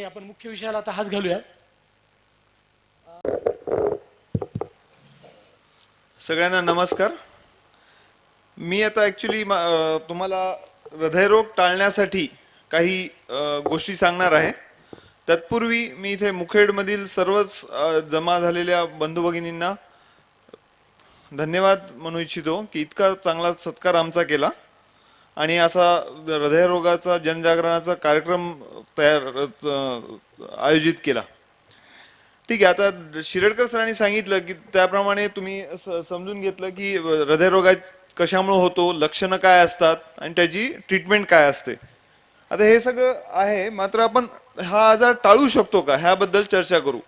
आपण मुख्य विषयाला आता हात घालूया. सगळ्यांना नमस्कार. मी आता ॲक्च्युली तुम्हाला हृदयरोग टाळण्यासाठी काही गोष्टी सांगणार आहे. तत्पूर्वी मी इथे मुखेडमधील सर्वच जमा झालेल्या बंधू भगिनींना धन्यवाद म्हणू इच्छितो की इतका चांगला सत्कार आमचा केला आणि असा हृदयरोगाचा जनजागरणाचा कार्यक्रम आयोजित केला. ठीक आहे. आता शिरडकर सरांनी सांगितलं की त्याप्रमाणे तुम्ही समजून घेतलं की हृदयरोगा कशामुळे होतो, लक्षणं काय असतात आणि त्याची ट्रीटमेंट काय असते. आता हे सगळं आहे, मात्र आपण हा आजार टाळू शकतो का ह्याबद्दल चर्चा करू.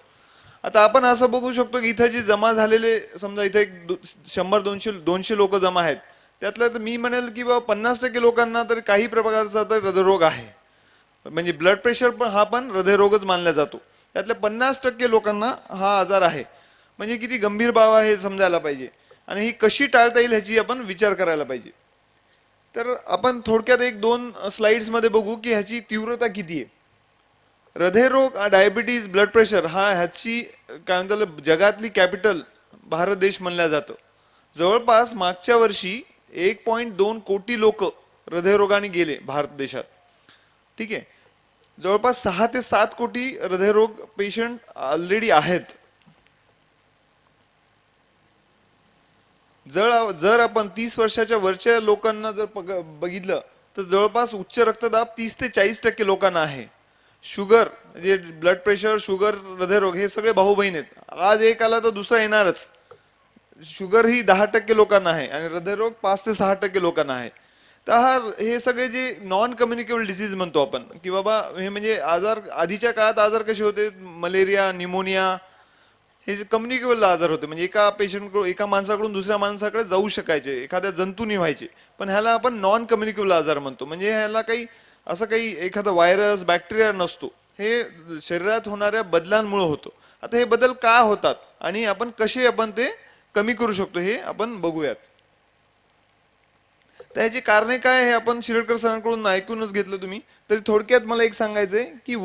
आता आपण असं बघू शकतो की इथं जे जमा झालेले, समजा इथे 100-200 लोक जमा आहेत, त्यातलं तर मी म्हणेल की बाबा 50% लोकांना तर काही प्रकारचा तर हृदयरोग आहे. म्हणजे ब्लड प्रेशर पण हा पण हृदयरोगच मानला जातो. त्यातल्या 50% लोकांना हा आजार आहे. म्हणजे किती गंभीर बाब आहे हे समजायला पाहिजे आणि ही कशी टाळता येईल ह्याची आपण विचार करायला पाहिजे. तर आपण थोडक्यात 1-2 स्लाइड्स मध्ये बघू की ह्याची तीव्रता किती आहे. हृदयरोग, डायबिटीज, ब्लड प्रेशर हा ह्याची काय म्हणतात जगातली कॅपिटल भारत देश म्हणलं जातं. जवळपास मागच्या वर्षी 1.2 कोटी लोक हृदयरोगाने गेले भारत देशात. ठीक आहे. जवळपास 6 ते 7 कोटी हृदयरोग पेशंट ऑलरेडी आहेत. जर आपण 30 वर्षाच्या वरच्या लोकांना जर बघितलं तर जवळपास उच्च रक्तदाब 30 ते 40% लोकांना आहे. शुगर म्हणजे ब्लड प्रेशर, शुगर, हृदयरोग हे सगळे भाऊ बहीण आहेत. आज एक आला तर दुसरा येणारच. शुगर ही 10% लोकांना आहे आणि हृदयरोग 5 ते 6% लोकांना आहे. तर हे सगळे जे नॉन कम्युनिकेबल डिसीज म्हणतो आपण की बाबा हे म्हणजे आजार, आधीच्या काळात आजार कसे होते, मलेरिया, निमोनिया हे जे कम्युनिकेबल आजार होते, म्हणजे एका माणसाकडून दुसऱ्या माणसाकडे जाऊ शकायचे, एखाद्या जंतूनी व्हायचे. पण ह्याला आपण नॉन कम्युनिकेबल आजार म्हणतो. म्हणजे ह्याला काही असं काही एखादा व्हायरस, बॅक्टेरिया नसतो. हे शरीरात होणाऱ्या बदलांमुळे होतं. आता हे बदल का होतात आणि आपण कसे ते कमी करू शकतो हे आपण बघूयात. त्याची कारणे काय हे आपण शिरडकर सरांकडून ऐकूनच घेतलं तुम्ही. तरी थोडक्यात मला एक सांगायचंय की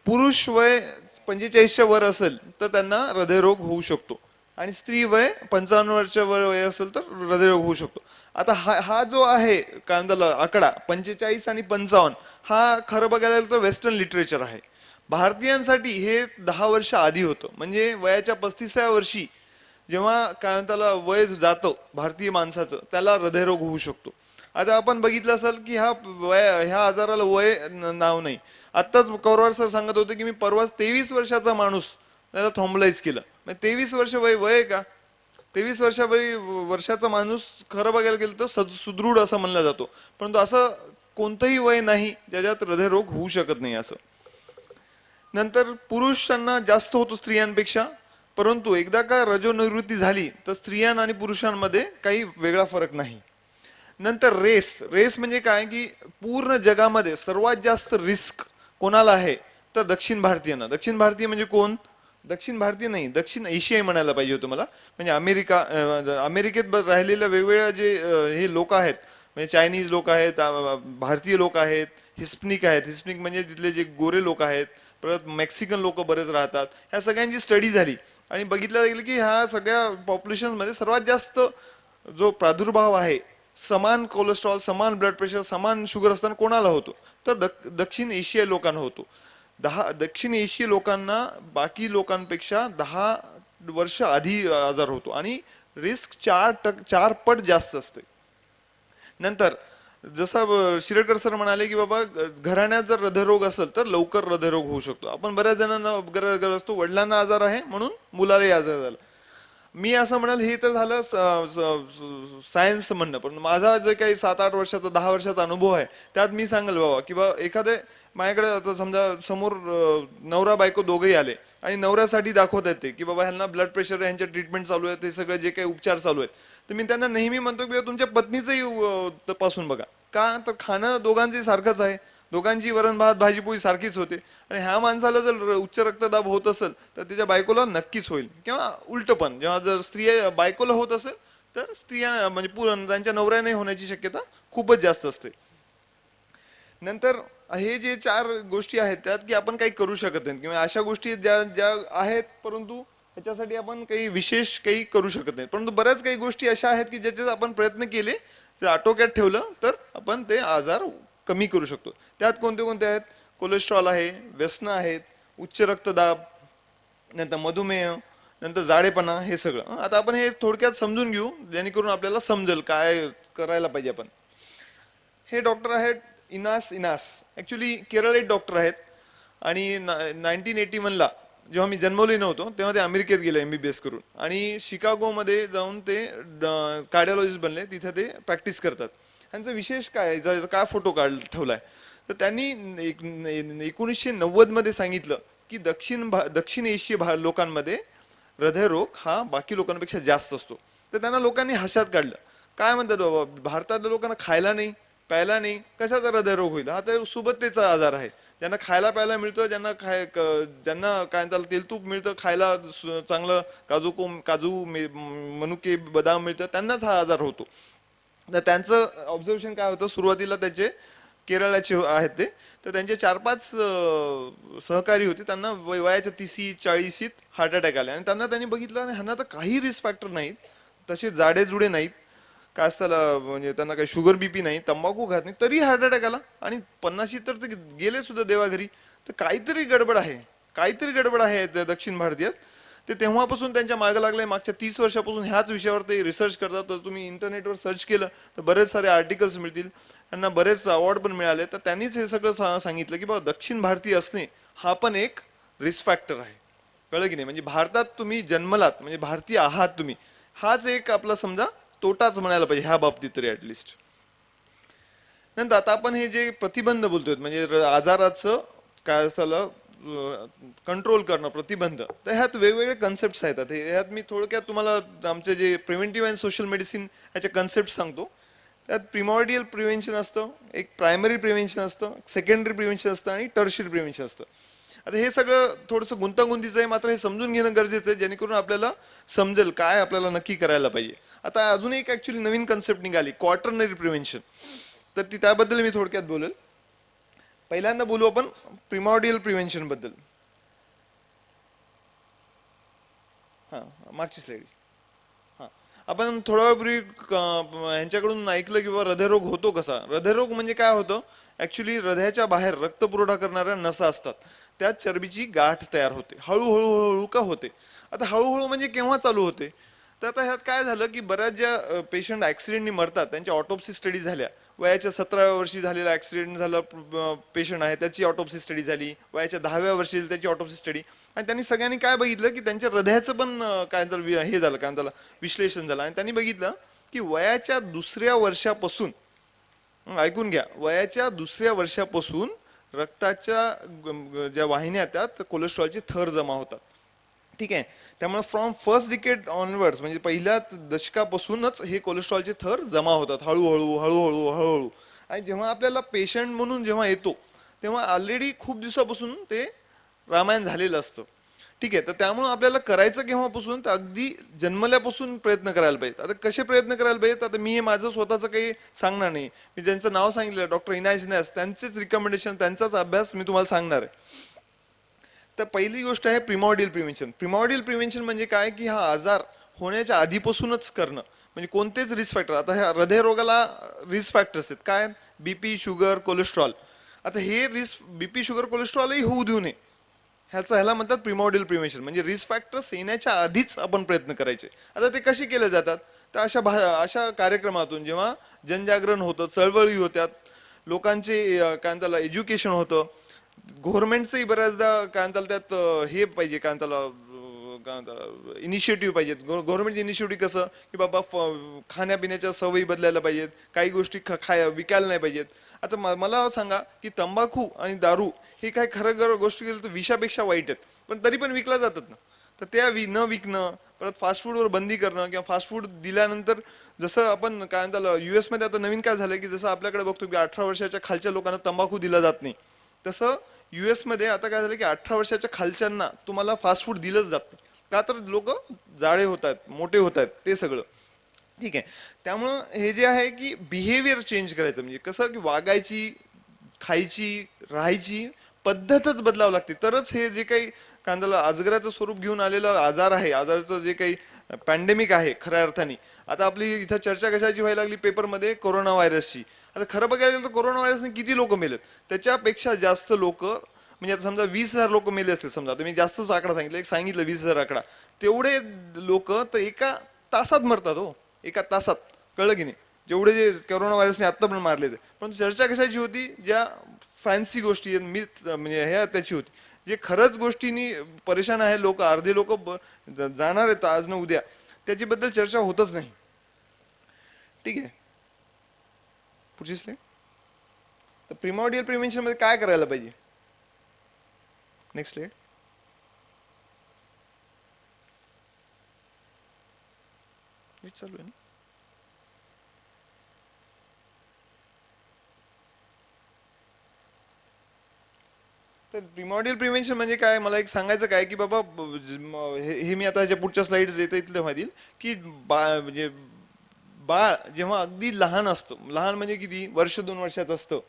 पुरुष वय 45च्या वर असेल तर त्यांना हृदयरोग होऊ शकतो आणि स्त्री वय 55 वर्षाच्या वर वय असेल तर हृदयरोग होऊ शकतो. आता हा जो आहे काय म्हणतात आकडा 45 आणि 55, हा खरं बघायला गेलं तर वेस्टर्न लिटरेचर आहे. भारतीयांसाठी हे 10 वर्ष आधी होतं. म्हणजे वयाच्या 35व्या वर्षी जेव्हा काय म्हणतात वय जातं भारतीय माणसाचं, त्याला हृदयरोग होऊ शकतो. आता आपण बघितलं असेल की ह्या आजाराला वय नाव नाही. आत्ताच कौरवार सर सांगत होते की मी परवाच 23 वर्षाचा माणूस त्याला थ्रॉम्बलाइज केलं. 23 वर्ष वय वय का? 23 वर्षाचा माणूस खरं बघायला गेलं तर सुदृढ असं म्हणला जातो. परंतु असं कोणतंही वय नाही ज्याच्यात हृदयरोग होऊ शकत नाही असं. नंतर पुरुषांना जास्त होतो स्त्रियांपेक्षा. परंतु एकदा का रजोनिवृत्ती झाली तर स्त्रियां आणि पुरुषांमध्ये काही वेगळा फरक नाही. नंतर रेस म्हणजे काय की पूर्ण जगामध्ये सर्वात जास्त रिस्क कोणाला आहे तर दक्षिण भारतीयांना. दक्षिण भारतीय म्हणजे कोण? दक्षिण भारतीय नाही, दक्षिण एशियाई म्हणायला पाहिजे होतं मला. म्हणजे अमेरिकेत राहिलेल्या वेगवेगळ्या जे हे लोक आहेत, म्हणजे चायनीज लोक आहेत, भारतीय लोक आहेत, हिस्पनिक आहेत. हिस्पनिक म्हणजे तिथले जे गोरे लोक आहेत, परत मेक्सिकन लोक बरेच राहतात. ह्या सगळ्यांची स्टडी झाली आणि बघितलं गेलं की ह्या सगळ्या पॉप्युलेशनमध्ये सर्वात जास्त जो प्रादुर्भाव आहे, समान कोलेस्ट्रॉल, समान ब्लड प्रेशर, समान शुगर असताना कोणाला होतो तर दक्षिण एशियाई लोकांना होतो. दक्षिण एशियाई लोकांना बाकी लोकांपेक्षा 10 वर्ष आधी आजार होतो आणि रिस्क 4 पट जास्त असते. नंतर जसं शिरडकर सर म्हणाले की बाबा घराण्यात जर हृदयरोग असेल तर लवकर हृदयरोग होऊ शकतो. आपण बऱ्याच जणांना गरज असतो वडिलांना आजार आहे म्हणून मुलालाही आजार झाला. मी असं म्हणाल हे तर झालं सायन्स म्हणणं. पण माझा जे काही 7-8 वर्षाचा 10 वर्षाचा अनुभव आहे त्यात मी सांगेल बाबा किंवा एखादे माझ्याकडे आता समजा समोर नवरा बायको दोघेही आले आणि नवऱ्यासाठी दाखवत आहेत ते की बाबा ह्यांना ब्लड प्रेशर, ह्यांच्या ट्रीटमेंट चालू आहे, ते सगळे जे काही उपचार चालू आहेत, तर मी त्यांना नेहमी म्हणतो की तुमच्या पत्नीचंही तपासून बघा. का तर खाणं दोघांचंही सारखंच आहे, दोघांची वरण भात भाजीपोळी सारखीच होते आणि ह्या माणसाला जर उच्च रक्तदाब होत असेल तर त्याच्या बायकोला नक्कीच होईल. किंवा उलट पण जेव्हा जर बायकोला होत असेल तर स्त्रिया म्हणजे त्यांच्या नवऱ्याने होण्याची शक्यता खूपच जास्त असते. नंतर हे जे 4 गोष्टी आहेत त्यात की आपण काही करू शकत नाही किंवा अशा गोष्टी ज्या ज्या आहेत परंतु त्याच्यासाठी आपण काही विशेष काही करू शकत नाही, परंतु बऱ्याच काही गोष्टी अशा आहेत की ज्याच्यात आपण प्रयत्न केले, ते आटोक्यात ठेवलं तर आपण ते आजार कमी करू शकतो. त्यात कोणते कोणते आहेत? कोलेस्ट्रॉल आहे, व्यसनं आहेत, उच्च रक्तदाब, नंतर मधुमेह, नंतर जाडेपणा, हे सगळं. आता आपण हे थोडक्यात समजून घेऊ जेणेकरून आपल्याला समजेल काय करायला पाहिजे आपण. हे डॉक्टर आहेत इनास इनास, ऍक्च्युली केरळीत डॉक्टर आहेत आणि 1981ला जेव्हा मी जन्मलोही नव्हतो तेव्हा ते अमेरिकेत गेले एमबीबीएस करून आणि शिकागोमध्ये जाऊन ते कार्डिओलॉजिस्ट बनले, तिथे ते प्रॅक्टिस करतात. त्यांचं विशेष काय आहे, काय फोटो ठेवलाय तर त्यांनी 1990 मध्ये सांगितलं की दक्षिण एशिय लोकांमध्ये हृदयरोग हा बाकी लोकांपेक्षा जास्त असतो. तर त्यांना लोकांनी हशात काढलं. काय म्हणतात बाबा, भारतातल्या लोकांना खायला नाही प्यायला नाही, कशाचा हृदयरोग होईल? हा तर सुबत्तेचा आजार आहे. ज्यांना खायला प्यायला मिळतं, ज्यांना काय म्हणतात तेलतूप मिळतं, खायला चांगलं काजू मनुके बदाम मिळतं, त्यांनाच हा आजार होतो. तर त्यांचं ऑब्झर्वेशन काय होतं, सुरुवातीला त्याचे केरळाचे आहेत ते, तर त्यांचे 4-5 सहकारी होते, त्यांना वयाच्या 30-40 हार्ट अटॅक आले आणि त्यांनी बघितलं आणि ह्यांना तर काही रिस्क फॅक्टर नाहीत, तसे जाडे जुडे नाहीत, काय असतं म्हणजे त्यांना काही शुगर बीपी नाही, तंबाखू खात नाही, तरी हार्ट अटॅक आला आणि 50 तर ते गेले सुद्धा देवाघरी. तर काहीतरी गडबड आहे, काहीतरी गडबड आहे त्या दक्षिण भारतीयात. ते तेव्हापासून त्यांच्या मागे लागले. मागच्या 30 वर्षापासून ह्याच विषयावर ते रिसर्च करतात. तर तुम्ही इंटरनेटवर सर्च केलं तर बरेच सारे आर्टिकल्स मिळतील, त्यांना बरेच अवॉर्ड पण मिळाले. तर त्यांनीच हे सगळं सांगितलं की बाबा दक्षिण भारतीय असणे हा पण एक रिस्क फॅक्टर आहे. कळलं की नाही? म्हणजे भारतात तुम्ही जन्मलात म्हणजे भारतीय आहात तुम्ही, हाच एक आपला समजा तोटाच म्हणायला पाहिजे ह्या बाबतीत तरी ऍटलिस्ट. नंतर आता आपण हे जे प्रतिबंध बोलतोय म्हणजे आजाराचं काय असतं कंट्रोल करणं, प्रतिबंध, तर ह्यात वेगवेगळे कन्सेप्ट आहेत. ह्यात मी थोडक्यात तुम्हाला आमचे जे प्रिव्हेंटिव्ह अँड सोशल मेडिसिन ह्याचे कन्सेप्ट सांगतो. त्यात प्रिमॉर्डियल प्रिव्हेन्शन असतं, एक प्रायमरी प्रिव्हेन्शन असतं, सेकंडरी प्रिव्हेन्शन असतं आणि टर्शियरी प्रिव्हेन्शन असतं. आता हे सगळं थोडंसं गुंतागुंतीचं आहे, मात्र हे समजून घेणं गरजेचं आहे जेणेकरून आपल्याला समजेल काय आपल्याला नक्की करायला पाहिजे. आता अजून एक ऍक्च्युली नवीन कन्सेप्ट निघाली, क्वार्टरनरी प्रिव्हेन्शन. तर त्याबद्दल मी थोडक्यात बोलेल. पहिल्यांदा बोलू आपण प्रिमॉर्डियल प्रिव्हेन्शन बद्दल. हा, मागची स्लाइड. हा, आपण थोड्या वेळापूर्वी ह्यांच्याकडून ऐकलं की बाबा हृदयरोग होतो कसा. हृदयरोग म्हणजे काय होतं, ऍक्च्युली हृदयाच्या बाहेर रक्तपुरवठा करणाऱ्या नसा असतात, त्यात चरबीची गाठ तयार होते. हळूहळू हळूहळू का होते? आता हळूहळू म्हणजे केव्हा चालू होते? तर आता ह्यात काय झालं की बऱ्याच ज्या पेशंट ऍक्सिडेंटनी मरतात त्यांच्या ऑटोप्सी स्टडी झाल्या. वयाच्या 17व्या वर्षी झालेला ऍक्सिडेंट झाला पेशंट आहे त्याची ऑटोप्सी स्टडी झाली, वयाच्या 10व्या वर्षी त्याची ऑटोप्सी स्टडी, आणि त्यांनी सगळ्यांनी काय बघितलं की त्यांच्या हृदयाचं पण काय तर हे झालं, काय त्याला विश्लेषण झालं आणि त्यांनी बघितलं की वयाच्या 2ऱ्या वर्षापासून, ऐकून घ्या, वयाच्या 2ऱ्या वर्षापासून रक्ताच्या ज्या वाहिन्या त्यात कोलेस्ट्रॉलचे थर जमा होतात. ठीक आहे, त्यामुळे फ्रॉम फर्स्ट डिकेड ऑनवर्ड्स म्हणजे पहिल्या दशकापासूनच हे कोलेस्ट्रॉलचे थर जमा होतात हळूहळू हळूहळू हळूहळू. आणि जेव्हा आपल्याला पेशंट म्हणून जेव्हा येतो तेव्हा ऑलरेडी खूप दिवसापासून ते रामायण झालेलं असतं. ठीक आहे, तर त्यामुळे आपल्याला करायचं केव्हापासून, तर अगदी जन्मल्यापासून प्रयत्न करायला पाहिजेत. आता कसे प्रयत्न करायला पाहिजेत, आता मी हे माझं स्वतःचं काही सांगणार नाही, मी ज्यांचं नाव सांगितलं डॉक्टर इनास इनास त्यांचेच रिकमेंडेशन, त्यांचाच अभ्यास मी तुम्हाला सांगणार आहे. तर पहिली गोष्ट आहे प्रिमॉर्डियल प्रिव्हेन्शन. प्रिमॉर्डियल प्रिव्हेन्शन म्हणजे काय की हा आजार होण्याच्या आधीपासूनच करणं, म्हणजे कोणतेच रिस्क फॅक्टर. आता ह्या हृदयरोगाला रिस्क फॅक्टर्स आहेत काय, बीपी, शुगर, कोलेस्ट्रॉल. आता हे रिस्क बीपी शुगर कोलेस्ट्रॉलही होऊ देऊ नये, ह्याला म्हणतात प्रिमॉर्डियल प्रिव्हेन्शन. म्हणजे रिस्क फॅक्टर्स येण्याच्या आधीच आपण प्रयत्न करायचे. आता ते कसे केले जातात, तर अशा कार्यक्रमातून जेव्हा जनजागरण होतं, चळवळी होत्यात, लोकांचे काय त्याला एज्युकेशन होतं, गव्हर्नमेंटचंही बऱ्याचदा काय त्यात हे पाहिजे, काय त्याला इनिशिएटिव्ह पाहिजेत. गव्हर्नमेंटचे इनिशिएटिव्ह कसं की बाबा खाण्यापिण्याच्या सवयी बदलायला पाहिजेत, काही गोष्टी विकायला नाही पाहिजेत. आता मला सांगा की तंबाखू आणि दारू हे काय खरं गोष्टी केलं तर विषापेक्षा वाईट आहेत, पण तरी पण विकल्या जातात ना. तर त्या न विकणं, परत फास्ट फूडवर बंदी करणं किंवा फास्ट फूड दिल्यानंतर जसं आपण काय त्याला US मध्ये आता नवीन काय झालं की जसं आपल्याकडे बघतो की 18 वर्षाच्या खालच्या लोकांना तंबाखू दिला जात नाही, तसं US मध्ये आता काय झालं की 18 वर्षाच्या खालच्यांना तुम्हाला फास्ट फूड दिलंच जात नाही. का तर लोक जाडे होत आहेत, मोठे होत आहेत, ते सगळं. ठीक आहे, त्यामुळं हे जे आहे की बिहेवियर चेंज करायचं, म्हणजे कसं की वागायची खायची राहायची पद्धतच बदलावं लागते, तरच हे जे काही कांद्याला अजगराचं स्वरूप घेऊन आलेलं आजार आहे, आजाराचं जे काही पॅन्डेमिक आहे खऱ्या अर्थाने. आता आपली इथं चर्चा कशाची व्हायला लागली पेपरमध्ये, कोरोना व्हायरसची. आता खरं बघायला गेलं तर कोरोना व्हायरसने किती लोक मेलेत, त्याच्यापेक्षा जास्त लोक, म्हणजे आता समजा 20,000 लोक मेले असते समजा, आता मी जास्तच आकडा सांगितलं, एक सांगितलं 20,000 आकडा, तेवढे लोक तर एका तासात मरतात हो, एका तासात. कळलं की नाही, जेवढे जे कोरोना व्हायरसने आत्ता पण मारले ते. पण चर्चा कशाची होती, ज्या फॅन्सी गोष्टी मिथ म्हणजे ह्या त्याची होती. जे खरंच गोष्टींनी परेशान आहे लोक, अर्धे लोक जाणार आहेत आज न उद्या, त्याच्याबद्दल चर्चा होतच नाही. ठीक आहे, पुढची स्लाईड. तर प्रिमॉडियल प्रिव्हेन्शन मध्ये काय करायला पाहिजे, नेक्स्ट स्लाईड. चालू आहे ना. तर प्रिमॉडियल प्रिव्हेन्शन म्हणजे काय, मला एक सांगायचं काय की बाबा हे मी आता ह्याच्या पुढच्या स्लाइड्स येते इथले माहिती, की म्हणजे बाळ जेव्हा अगदी लहान असतं, लहान म्हणजे किती वर्ष 2 वर्षाचं असतं,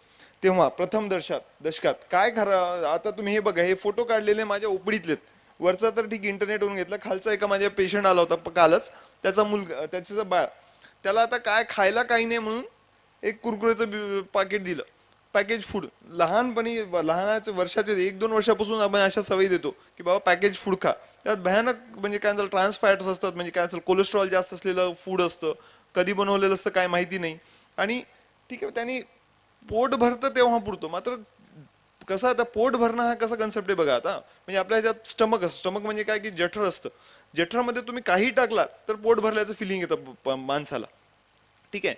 तेव्हा प्रथम दशकात काय खरं. आता तुम्ही हे बघा, हे फोटो काढलेले माझ्या ओपडीतलेत. वरचा तर ठीक इंटरनेटवरून घेतला, खालचा एका माझ्या पेशंट आला होता कालच, त्याचा मुलगा, त्याचं बाळ, त्याला आता काय खायला काही नाही म्हणून एक कुरकुरेचं पाकिट दिलं, पॅकेज फूड. लहानपणी लहानाच्या वर्षाचे 1-2 वर्षापासून आपण अशा सवयी देतो की बाबा पॅकेज फूड खा. त्यात भयानक म्हणजे काय झालं, ट्रान्स फॅट्स असतात, म्हणजे काय असेल कोलेस्ट्रॉल जास्त असलेलं फूड असतं, कधी बनवलेलं असतं काय माहिती नाही. आणि ठीक आहे, त्यांनी पोट भरतं तेव्हा पुरतो. मात्र कसं आता पोट भरणं हा कसा कन्सेप्ट आहे बघा. आता म्हणजे आपल्या ह्याच्यात स्टमक असतं, स्टमक म्हणजे काय की जठर असतं, जठरामध्ये तुम्ही काही टाकला तर पोट भरल्याचं फिलिंग येतं माणसाला. ठीक आहे,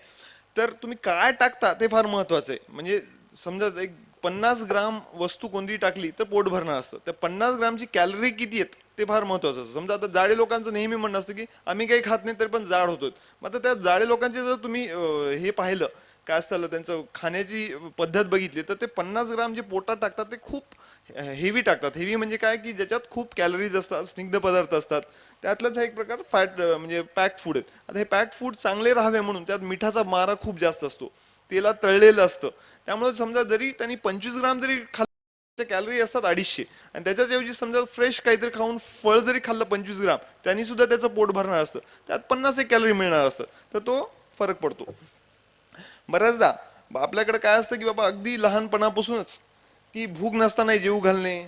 तर तुम्ही काय टाकता ते फार महत्वाचं आहे. म्हणजे समजा एक 50 ग्राम वस्तू कोणती टाकली तर पोट भरणार असतं, त्या 50 ग्रामची कॅलरी किती आहेत ते फार महत्वाचं असतं. समजा आता जाडे लोकांचं नेहमी म्हणणं असतं की आम्ही काही खात नाही तरी पण जाड होतो. मग आता त्या जाडे लोकांचे जर तुम्ही हे पाहिलं काय असतं त्यांचं खाण्याची पद्धत बघितली, तर ते 50 ग्राम जे पोटात टाकतात ते खूप हेवी टाकतात. हेवी म्हणजे काय की ज्याच्यात खूप कॅलरीज असतात, स्निग्ध पदार्थ असतात, त्यातलाच हा एक प्रकार फॅट म्हणजे पॅक्ड फूड आहेत. आता हे पॅक्ड फूड चांगले राहावे म्हणून त्यात मिठाचा मारा खूप जास्त असतो, तेलात तळलेलं असतं. त्यामुळे समजा जरी त्यांनी 25 ग्राम जरी खाल्लं, कॅलरी असतात 250, आणि त्याच्याऐवजी समजा फ्रेश काहीतरी खाऊन फळ जरी खाल्लं 25 ग्राम, त्यांनी सुद्धा त्याचं पोट भरणार असतं, त्यात 50 कॅलरी मिळणार असतं. तर तो फरक पडतो. बऱ्याचदा आपल्याकडे काय असतं की बाबा अगदी लहानपणापासूनच की भूक नसताना जेवू घालणे,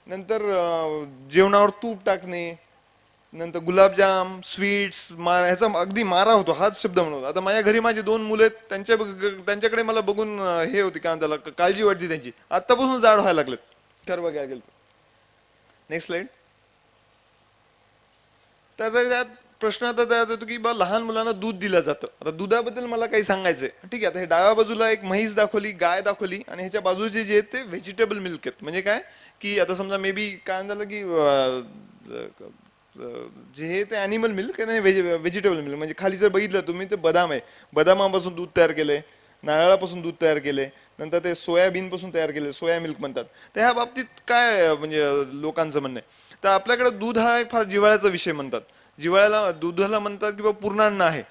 नंतर जेवणावर तूप टाकणे, नंतर गुलाबजाम स्वीट्स ह्याचा अगदी मारा होतो, हाच शब्द म्हणतो. आता माझ्या घरी माझे 2 मुलं आहेत, त्यांच्याकडे मला बघून हे होती काय त्याला काळजी वाटते त्यांची, आत्तापासून जाड व्हायला लागलेत. खरं बघायला गेलं. Next slide. तर त्यात प्रश्न आता त्यात येतो की बा लहान मुलांना दूध दिलं जातं. आता दुधाबद्दल मला काही सांगायचंय. ठीक आहे, आता हे डाव्या बाजूला एक म्हैस दाखवली, गाय दाखवली, आणि ह्याच्या बाजूचे जे आहेत ते व्हेजिटेबल मिल्क आहेत. म्हणजे काय की आता समजा मे बी काय झालं की जे हे ते अॅनिमल मिल्क नाही, व्हेजिटेबल मिल्क. म्हणजे खाली जर बघितलं तुम्ही ते बदाम आहे, बदामापासून दूध तयार केलंय, नारळापासून दूध तयार केले, नंतर ते सोयाबीन पासून तयार केले, सोया मिल्क म्हणतात. तर ह्या बाबतीत काय म्हणजे लोकांचं म्हणणं आहे. तर आपल्याकडे दूध हा एक फार जिव्हाळ्याचा विषय म्हणतात. जिव्हाळ्याला दुधाला म्हणतात की बाबा पूर्णान्न आहे,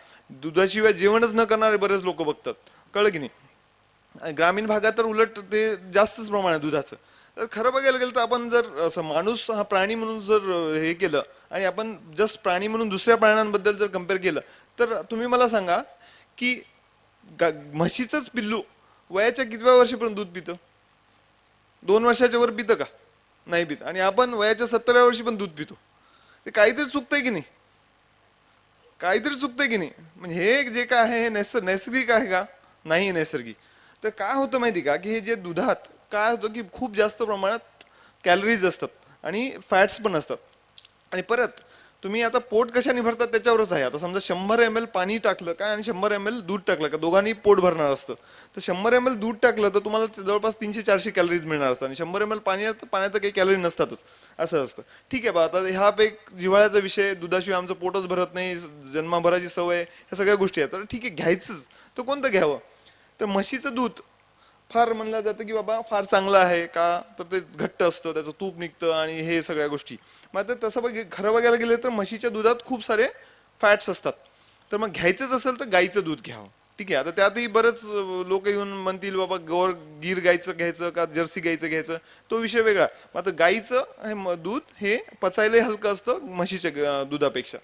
दुधाशिवाय जेवणच न करणारे बरेच लोक बघतात. कळलं की नाही. ग्रामीण भागात तर उलट ते जास्तच प्रमाण आहे दुधाचं. तर खरं बघायला गेलं तर आपण जर असं माणूस हा प्राणी म्हणून जर हे केलं, आणि आपण जस्ट प्राणी म्हणून दुसऱ्या प्राण्यांबद्दल जर कम्पेअर केलं, तर तुम्ही मला सांगा की म्हशीचंच पिल्लू वयाच्या कितव्या वर्षीपर्यंत दूध पितं? 2 वर्षाच्या वर पितं का? नाही पित. आणि आपण वयाच्या 70व्या वर्षी पण दूध पितो. ते काहीतरी चुकतंय की नाही, काहीतरी चुकतंय की नाही. म्हणजे हे जे काय आहे हे नैसर्गिक आहे का? नाही नैसर्गिक. तर काय होतं माहिती का की हे जे दुधात काय होतं की खूप जास्त प्रमाणात कॅलरीज असतात आणि फॅट्स पण असतात. आणि परत तुम्ही आता पोट कशाने भरतात त्याच्यावरच आहे. आता समजा 100 ml पाणी टाकलं काय आणि 100 ml दूध टाकलं का, दोघांनी पोट भरणार असतं. तर 100 ml दूध टाकलं तर तुम्हाला जवळपास 300-400 कॅलरीज मिळणार असतात, आणि 100 ml पाण्यात काही कॅलरी नसतातच, असं असतं. ठीक आहे बा, आता हा एक जिव्हाळ्याचा विषय, दुधाशिवाय आमचं पोटच भरत नाही, जन्मभराची सवय, ह्या सगळ्या गोष्टी आहेत. तर ठीक आहे, घ्यायचंच तर कोणतं घ्यावं. तर म्हशीचं दूध फार म्हणलं जातं की बाबा फार चांगलं आहे का, तर ते घट्ट असतं, त्याचं तूप निघतं आणि हे सगळ्या गोष्टी. मग तसं खरं बघायला गेलं तर म्हशीच्या दुधात खूप सारे फॅट्स असतात. तर मग घ्यायचंच असेल तर गाईचं दूध घ्यावं. ठीक आहे. आता त्यातही बरेच लोक येऊन म्हणतील बाबा गीर गाईचं घ्यायचं का जर्सी गाईचं घ्यायचं, तो विषय वेगळा. मात्र गाईचं हे दूध हे पचायलाही हलकं असतं म्हशीच्या दुधापेक्षा.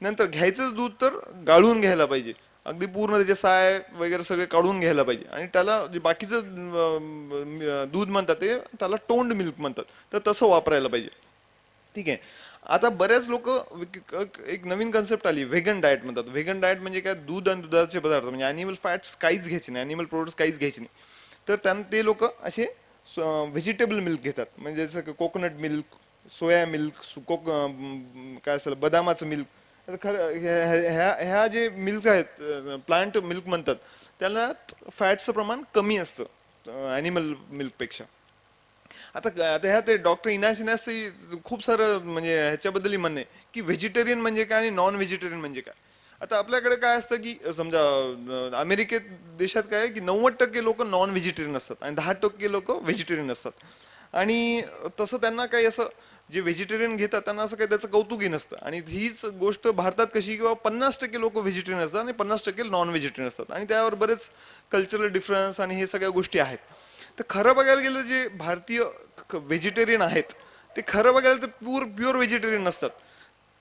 नंतर घ्यायचंच दूध तर गाळून घ्यायला पाहिजे, अगदी पूर्ण त्याचे साय वगैरे सगळे काढून घ्यायला पाहिजे. आणि त्याला जे बाकीचं दूध म्हणतात ते त्याला टोंड मिल्क म्हणतात, तर तसं वापरायला पाहिजे. ठीक आहे. आता बऱ्याच लोक एक नवीन कन्सेप्ट आली, व्हेगन डाएट म्हणतात. व्हेगन डाएट म्हणजे काय, दूध आणि दुधाचे पदार्थ म्हणजे अॅनिमल फॅट्स काहीच घ्यायचे नाही, अॅनिमल प्रोडक्ट्स काहीच घ्यायचे नाही. तर त्यांना ते लोक असे व्हेजिटेबल मिल्क घेतात, म्हणजे जसं कोकोनट मिल्क, सोया मिल्क, काय असेल बदामाचं मिल्क. तर खरं ह्या जे मिल्क आहेत, प्लांट मिल्क म्हणतात, त्याला फॅटचं प्रमाण कमी असतं अॅनिमल मिल्कपेक्षा. आता आता ह्या ते डॉक्टर इनास खूप सारं म्हणजे ह्याच्याबद्दल म्हणणे की व्हेजिटेरियन म्हणजे काय आणि नॉन व्हेजिटेरियन म्हणजे काय. आता आपल्याकडे काय असतं की समजा अमेरिकेत देशात काय आहे की 90% लोक नॉन व्हेजिटेरियन असतात आणि 10% लोक व्हेजिटेरियन असतात. आणि तसं त्यांना काही असं जे व्हेजिटेरियन घेतात त्यांना असं काही त्याचं कौतुकही नसतं. आणि हीच गोष्ट भारतात कशी, किंवा 50% लोक व्हेजिटेरियन असतात आणि 50% नॉन व्हेजिटेरियन असतात, आणि त्यावर बरेच कल्चरल डिफरन्स आणि हे सगळ्या गोष्टी आहेत. तर खरं बघायला गेलं जे भारतीय व्हेजिटेरियन आहेत ते खरं बघायला तर प्युअर व्हेजिटेरियन नसतात.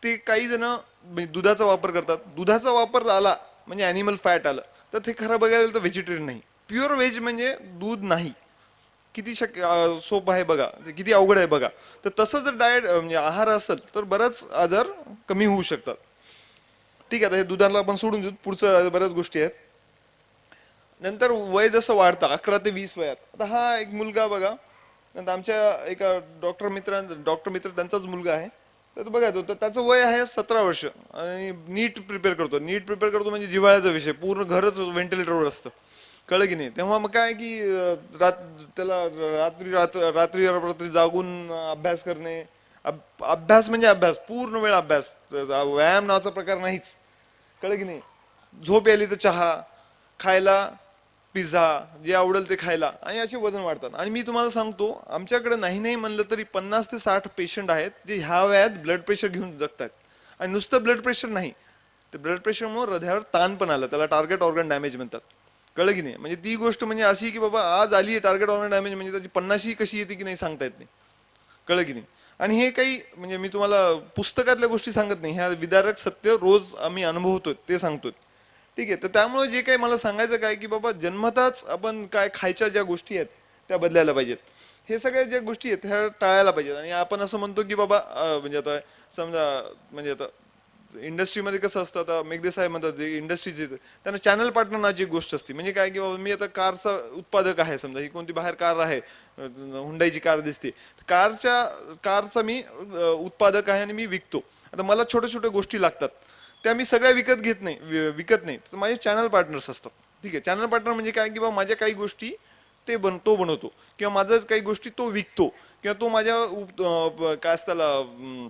ते काही जण म्हणजे दुधाचा वापर करतात, दुधाचा वापर आला म्हणजे अॅनिमल फॅट आलं तर ते खरं बघायला गेलं तर व्हेजिटेरियन नाही. प्युअर व्हेज म्हणजे दूध नाही. किती सोपं आहे बघा, किती अवघड आहे बघा. तर तसं जर डाएट म्हणजे आहार असेल तर बरेच आजार कमी होऊ शकतात. ठीक आहे. आता हे दुधाला आपण सोडून देऊ, पुढचं बऱ्याच गोष्टी आहेत. नंतर वय जसं वाढतं 11 ते 20 वयात, आता हा एक मुलगा बघा, नंतर आमच्या एका डॉक्टर मित्र त्यांचाच मुलगा आहे. तर तो बघा, तर त्याचं वय आहे 17 वर्ष आणि नीट प्रिपेअर करतो म्हणजे जिव्हाळ्याचा विषय, पूर्ण घरच व्हेंटिलेटरवर असतं. कळलं की नाही. तेव्हा मग काय की त्याला रात्री रात्री जागून अभ्यास करणे, अभ्यास म्हणजे अभ्यास, पूर्ण वेळ अभ्यास, व्यायाम नावाचा प्रकार नाहीच. कळलं की नाही. झोप यायली तर चहा, खायला पिझ्झा, जे आवडेल ते खायला, आणि असे वजन वाढतात. आणि मी तुम्हाला सांगतो, आमच्याकडे नाही नाही म्हणलं तरी 50 ते 60 पेशंट आहेत जे ह्या वयात ब्लड प्रेशर घेऊन जगतात. आणि नुसतं ब्लड प्रेशर नाही, ते ब्लड प्रेशरमुळे हृदयावर ताण पण आलं, त्याला टार्गेट ऑर्गन डॅमेज म्हणतात. कळलं की नाही. म्हणजे ती गोष्ट म्हणजे अशी की बाबा आज आली आहे टार्गेट ऑर्गन डॅमेज, म्हणजे त्याची 50 कशी येते की नाही सांगता येत नाही. कळलं की नाही. आणि हे काही म्हणजे मी तुम्हाला पुस्तकातल्या गोष्टी सांगत नाही, ह्या विदारक सत्य रोज आम्ही अनुभवतोय ते सांगतोय. ठीक आहे. तर त्यामुळे जे काही मला सांगायचं काय की बाबा जन्मताच आपण काय खायच्या ज्या गोष्टी आहेत त्या बदलायला पाहिजेत. हे सगळ्या ज्या गोष्टी आहेत ह्या टाळायला पाहिजेत. आणि आपण असं म्हणतो की बाबा म्हणजे आता समजा म्हणजे आता इंडस्ट्रीमध्ये कसं असतं, आता मेघदे साहेब म्हणतात जे इंडस्ट्रीज आहेत त्यांना चॅनल पार्टनर नावाची एक गोष्ट असते. म्हणजे काय की बाबा मी आता कारचा उत्पादक आहे, समजा ही कोणती बाहेर कार आहे, हुंडाईची कार दिसते, कारचा मी उत्पादक आहे आणि मी विकतो. आता मला छोट्या छोट्या गोष्टी लागतात, त्या मी सगळ्या विकत नाही, तर माझे चॅनल पार्टनर्स असतात. ठीक आहे. चॅनल पार्टनर म्हणजे काय की बाबा माझ्या काही गोष्टी तो बनवतो, किंवा माझं काही गोष्टी तो विकतो, किंवा तो माझ्या काय असतं त्याला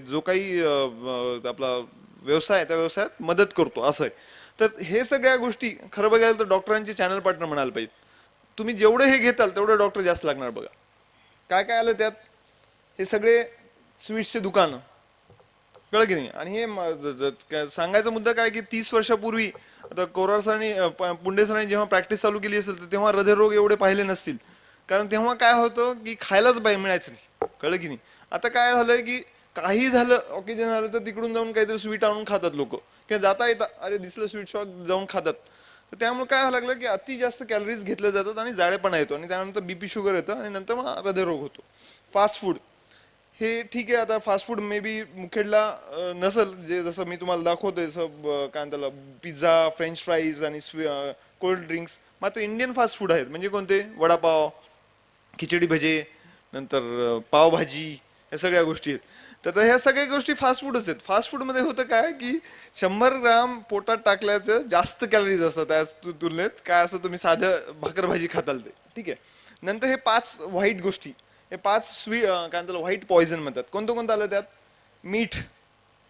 जो काही आपला व्यवसाय आहे त्या व्यवसायात मदत करतो, असं आहे. तर हे सगळ्या गोष्टी खरं बघायला तर डॉक्टरांचे चॅनल पार्टनर म्हणायला पाहिजे. तुम्ही जेवढे हे घेताल तेवढे डॉक्टर जास्त लागणार. बघा काय काय आलं त्यात, हे सगळे स्वीट्सचे दुकान. कळलं की नाही. आणि हे सांगायचा मुद्दा काय की 30 वर्षापूर्वी आता कोरार सरांनी पुंडे सरांनी जेव्हा प्रॅक्टिस चालू केली असेल तर तेव्हा हृदयरोग एवढे पाहिले नसतील, कारण तेव्हा काय होतं की खायलाच मिळायचं नाही. कळलं की नाही. आता काय झालंय की काही झालं, ऑकेजन झालं तर तिकडून जाऊन काहीतरी स्वीट आणून खातात लोक, किंवा जाता येतात अरे दिसलं स्वीट शॉप जाऊन खातात. तर त्यामुळे काय व्हायला लागलं की अति जास्त कॅलरीज घेतल्या जातात आणि जाडेपणा येतो, आणि त्यानंतर बीपी शुगर येतं, आणि नंतर मग हृदयरोग होतो. फास्ट फूड हे ठीक आहे. आता फास्ट फूड मे बी मुखेडला नसल, जे जसं मी तुम्हाला दाखवतोय जसं काय म्हणतात त्याला, पिझ्झा, फ्रेंच फ्राईज आणि कोल्ड ड्रिंक्स. मात्र इंडियन फास्ट फूड आहेत म्हणजे कोणते, वडापाव, खिचडी भजे, नंतर पावभाजी, या सगळ्या गोष्टी आहेत. तर ह्या सगळ्या गोष्टी फास्ट फूडच आहेत. फास्ट फूडमध्ये होतं काय की 100 ग्राम पोटात टाकल्याचं जास्त कॅलरीज असतात त्या तुलनेत काय असं तुम्ही साधं भाकर भाजी खाताल ते. ठीक आहे. नंतर हे 5 वाईट गोष्टी, हे 5 काय म्हणतात व्हाईट पॉइझन म्हणतात. कोणतं कोणतं आलं त्यात, मीठ.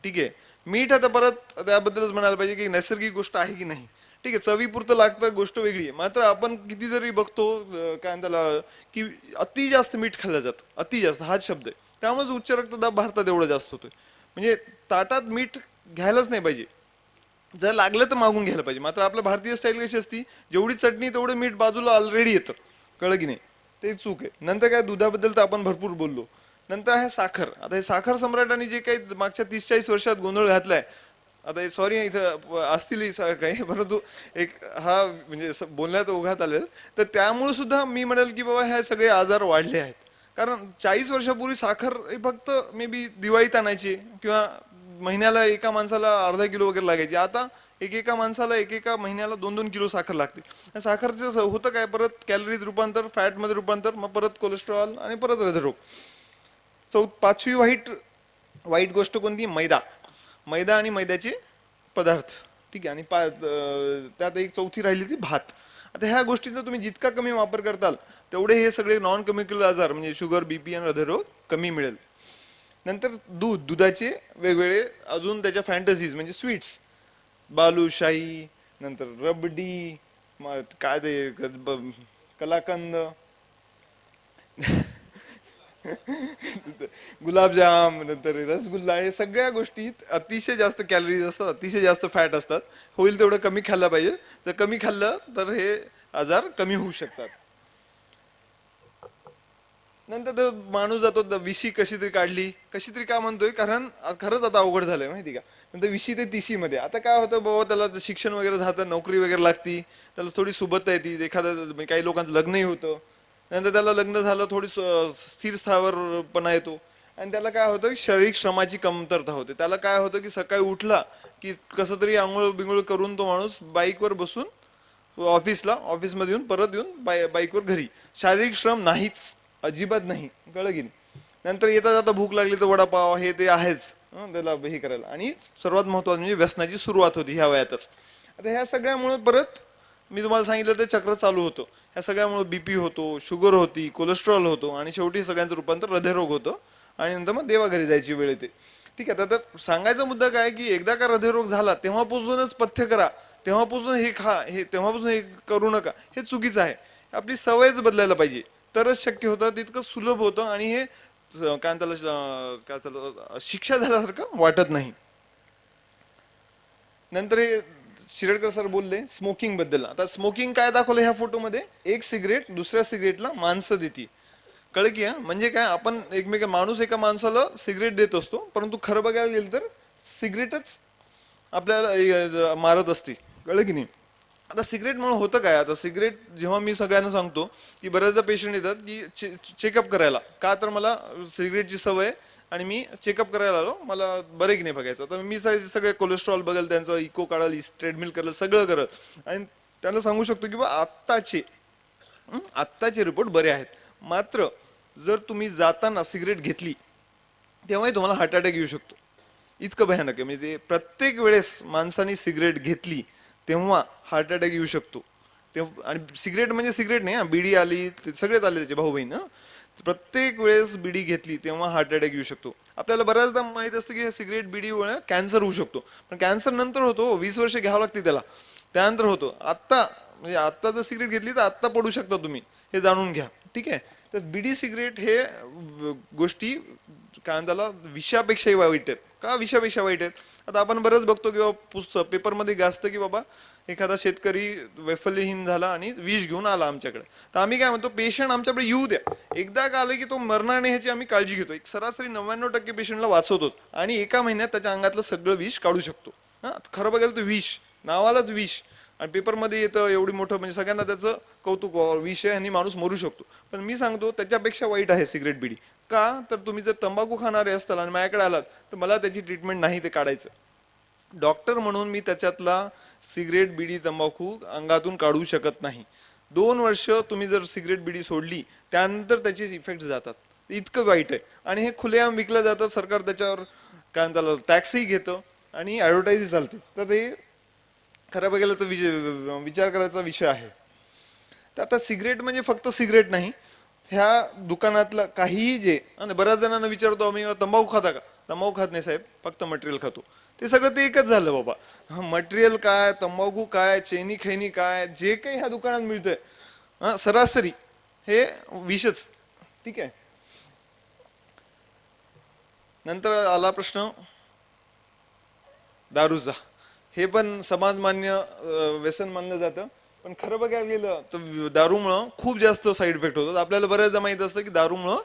ठीक आहे. मीठ आता परत त्याबद्दलच म्हणायला पाहिजे की नैसर्गिक गोष्ट आहे की नाही. ठीक आहे. चवीपुरतं लागतं गोष्ट वेगळी आहे, मात्र आपण किती जरी बघतो काय म्हणतात की अति जास्त मीठ खाल्लं जातं, अति जास्त हाच शब्द आहे. त्यामुळेच उच्च रक्तदाब भारतात एवढं जास्त होतोय. म्हणजे ताटात मीठ घ्यायलाच नाही पाहिजे. जर लागलं तर मागून घ्यायला पाहिजे. मात्र आपलं भारतीय स्टाईल कशी असती, जेवढी चटणी तेवढं मीठ बाजूला ऑलरेडी येतं, कळलं की नाही, ते चूक आहे. नंतर काय, दुधाबद्दल तर आपण भरपूर बोललो. नंतर आहे साखर. आता हे साखर सम्राटांनी जे काही मागच्या 30-40 वर्षात गोंधळ घातलाय, आता सॉरी इथं असतील काही, परंतु एक हा म्हणजे बोलण्यात ओघात आले, तर त्यामुळे सुद्धा मी म्हणेल की बाबा हे सगळे आजार वाढले आहेत. कारण 40 वर्षापूर्वी साखर हे फक्त मे बी दिवाळीत आणायची, किंवा महिन्याला एका माणसाला अर्धा किलो वगैरे लागायची. आता एकेका माणसाला एकेका महिन्याला 2-2 किलो साखर लागते. साखरचं होतं काय, परत कॅलरीज रूपांतर, फॅटमध्ये रूपांतर, मग परत कोलेस्ट्रॉल आणि परत हृदयरोग. पाचवी वाईट वाईट गोष्ट कोणती, मैदा. मैदा आणि मैद्याचे पदार्थ, ठीक आहे. आणि त्यात एक चौथी राहिली ती भात. आता ह्या गोष्टींचा तुम्ही जितका कमी वापर करताल, तेवढे हे सगळे नॉन केमिकल आजार म्हणजे शुगर, बीपी आणि हृदयरोग कमी मिळेल. नंतर दुधाचे वेगवेगळे अजून त्याच्या फॅन्टसीज म्हणजे स्वीट्स, बालुशाही, नंतर रबडी, काय ते कलाकंद, गुलाबजाम, नंतर रसगुल्ला, हे सगळ्या गोष्टीत अतिशय जास्त कॅलरीज असतात, अतिशय जास्त फॅट असतात. होईल तेवढं कमी खाल्लं पाहिजे. जर कमी खाल्लं तर हे आजार कमी होऊ शकतात. नंतर तो माणूस जातो, विशी कशी तरी काढली, कशी तरी का म्हणतोय, कारण खरंच आता अवघड झालंय माहिती का. नंतर 20 ते 30 मध्ये आता काय होतं बाबा, त्याला शिक्षण वगैरे झालं, नोकरी वगैरे लागती, त्याला थोडी सुबत्ता येते, एखादं काही लोकांचं लग्नही होतं. नंतर त्याला लग्न झालं, थोडी स्थिर स्थावरपणा येतो, आणि त्याला काय होतं, शारीरिक श्रमाची कमतरता होते. त्याला काय होतं की सकाळी उठला की कसं तरी आंघोळ बिंगोळ करून तो माणूस बाईकवर बसून ऑफिसला, ऑफिसमध्ये येऊन परत येऊन बाईकवर घरी. शारीरिक श्रम नाहीच, अजिबात नाही, कळलं की नाही. नंतर येता जाता भूक लागली तर वडापाव हे ते आहेच, त्याला हे करायला. आणि सर्वात महत्वाचं म्हणजे व्यसनाची सुरुवात होती ह्या वयातच. आता ह्या सगळ्यामुळे परत मी तुम्हाला सांगितलं ते चक्र चालू होतं. ह्या सगळ्यामुळे बीपी होतो, शुगर होती, कोलेस्ट्रॉल होतो, आणि शेवटी सगळ्यांचं रूपांतर हृदयरोग होतं, आणि नंतर मग देवाघरी जायची वेळ येते. ठीक आहे. तर सांगायचा मुद्दा काय की एकदा का हृदयरोग झाला तेव्हापासूनच पथ्य करा, तेव्हापासून हे खा, हे तेव्हापासून हे करू नका, हे चुकीचं आहे. आपली सवयच बदलायला पाहिजे, तरच शक्य होतं, तितकं सुलभ होतं, आणि हे काय त्याला काय त्याला शिक्षा झाल्यासारखं वाटत नाही. नंतर हे शिरडकर सर बोलले स्मोकिंग बद्दल. आता स्मोकिंग काय दाखवलं ह्या फोटोमध्ये, एक सिगरेट दुसऱ्या सिगरेटला माणसं देती, कळलं की. म्हणजे काय, आपण माणूस एका माणसाला सिगरेट देत असतो, परंतु खरं बघायला गेलं तर सिगरेटच आपल्याला मारत असते, कळलं की नाही. आता सिगरेटमुळे होतं काय, आता सिगरेट जेव्हा मी सगळ्यांना सांगतो की बऱ्याचदा पेशंट येतात की चेकअप करायला, का तर मला सिगरेटची सवय, आणि मी चेकअप करायला आलो, मला बरं की नाही बघायचं. तर मी सगळे कोलेस्ट्रॉल बघेल, त्यांचं इको काढाल, ट्रेडमिल करेल, सगळं करल, आणि त्यांना सांगू शकतो की बा आत्ताचे रिपोर्ट बरे आहेत. मात्र जर तुम्ही जाताना सिगरेट घेतली तेव्हाही तुम्हाला हार्ट अटॅक येऊ शकतो, इतकं भयानक आहे. म्हणजे प्रत्येक वेळेस माणसाने सिगरेट घेतली तेव्हा हार्ट अटॅक येऊ शकतो. आणि सिगरेट म्हणजे सिगरेट नाही, बिडी आली, सगळेच आले त्याचे भाऊ बहीण. प्रत्येक वेळेस बिडी घेतली तेव्हा हार्ट अटॅक येऊ शकतो. आपल्याला बऱ्याचदा माहित असतं की सिगरेट बिडीमुळे कॅन्सर होऊ शकतो, पण कॅन्सर नंतर होतो, 20 वर्ष घ्यावं लागते त्याला, त्यानंतर होतो. आत्ता म्हणजे आत्ता जर सिगरेट घेतली तर आत्ता पडू शकता तुम्ही, हे जाणून घ्या, ठीक आहे. तर बिडी सिगरेट हे गोष्टी काय त्याला विषापेक्षाही वाईट आहेत. का विषापेक्षा वाईट आहेत, आता आपण बरंच बघतो किंवा पेपरमध्ये गाजतं की बाबा एखादा शेतकरी वैफल्यहीन झाला आणि विष घेऊन आला आमच्याकडे, तर आम्ही काय म्हणतो, पेशंट आमच्याकडे येऊ द्या, एकदा का आलं की तो मरणार नाही ह्याची आम्ही काळजी घेतो. एक सरासरी 99% पेशंटला वाचवतो, आणि एका महिन्यात त्याच्या अंगातलं सगळं विष काढू शकतो. हा, खरं बघायला तर विष, नावालाच विष, आणि पेपरमध्ये येतं एवढी मोठं, म्हणजे सगळ्यांना त्याचं कौतुक, विष आहे आणि माणूस मरू शकतो. पण मी सांगतो त्याच्यापेक्षा वाईट आहे सिगरेट बिडी. का तर तुम्ही जर तंबाखू खाणारे असताल आणि माझ्याकडे आलात तर मला त्याची ट्रीटमेंट नाही ते काढायचं. डॉक्टर म्हणून मी त्याच्यातला सिगरेट बिडी तंबाखू अंगातून काढू शकत नाही. 2 वर्ष तुम्ही जर सिगरेट बिडी सोडली त्यानंतर त्याचे इफेक्ट जातात, इतकं वाईट आहे. आणि हे खुलेआम विकलं जातं, सरकार त्याच्यावर काय म्हणतात टॅक्सही घेतं, आणि ॲडव्हर्टाईजही चालते. तर ते खरं बघायला तर विचार करायचा विषय आहे. तर आता सिगरेट म्हणजे फक्त सिगरेट नाही, ह्या दुकानातलं काहीही जे, आणि बऱ्याच जणांना विचारतो आम्ही, तंबाखू खाता का, तंबाखू खात नाही साहेब, फक्त मटेरियल खातो. ते सगळं ते एकच झालं बाबा. मटेरियल काय, तंबाखू काय, चैनी खैनी काय, जे काही ह्या दुकानात मिळतंय सरासरी हे विषच, ठीक आहे. नंतर आला प्रश्न दारूचा. हे पण समाजमान्य व्यसन मानलं जातं. पण खरं बघायला गेलं तर दारूमुळं खूप जास्त साईड इफेक्ट होतात. आपल्याला बऱ्याचदा माहित असतं की दारूमुळं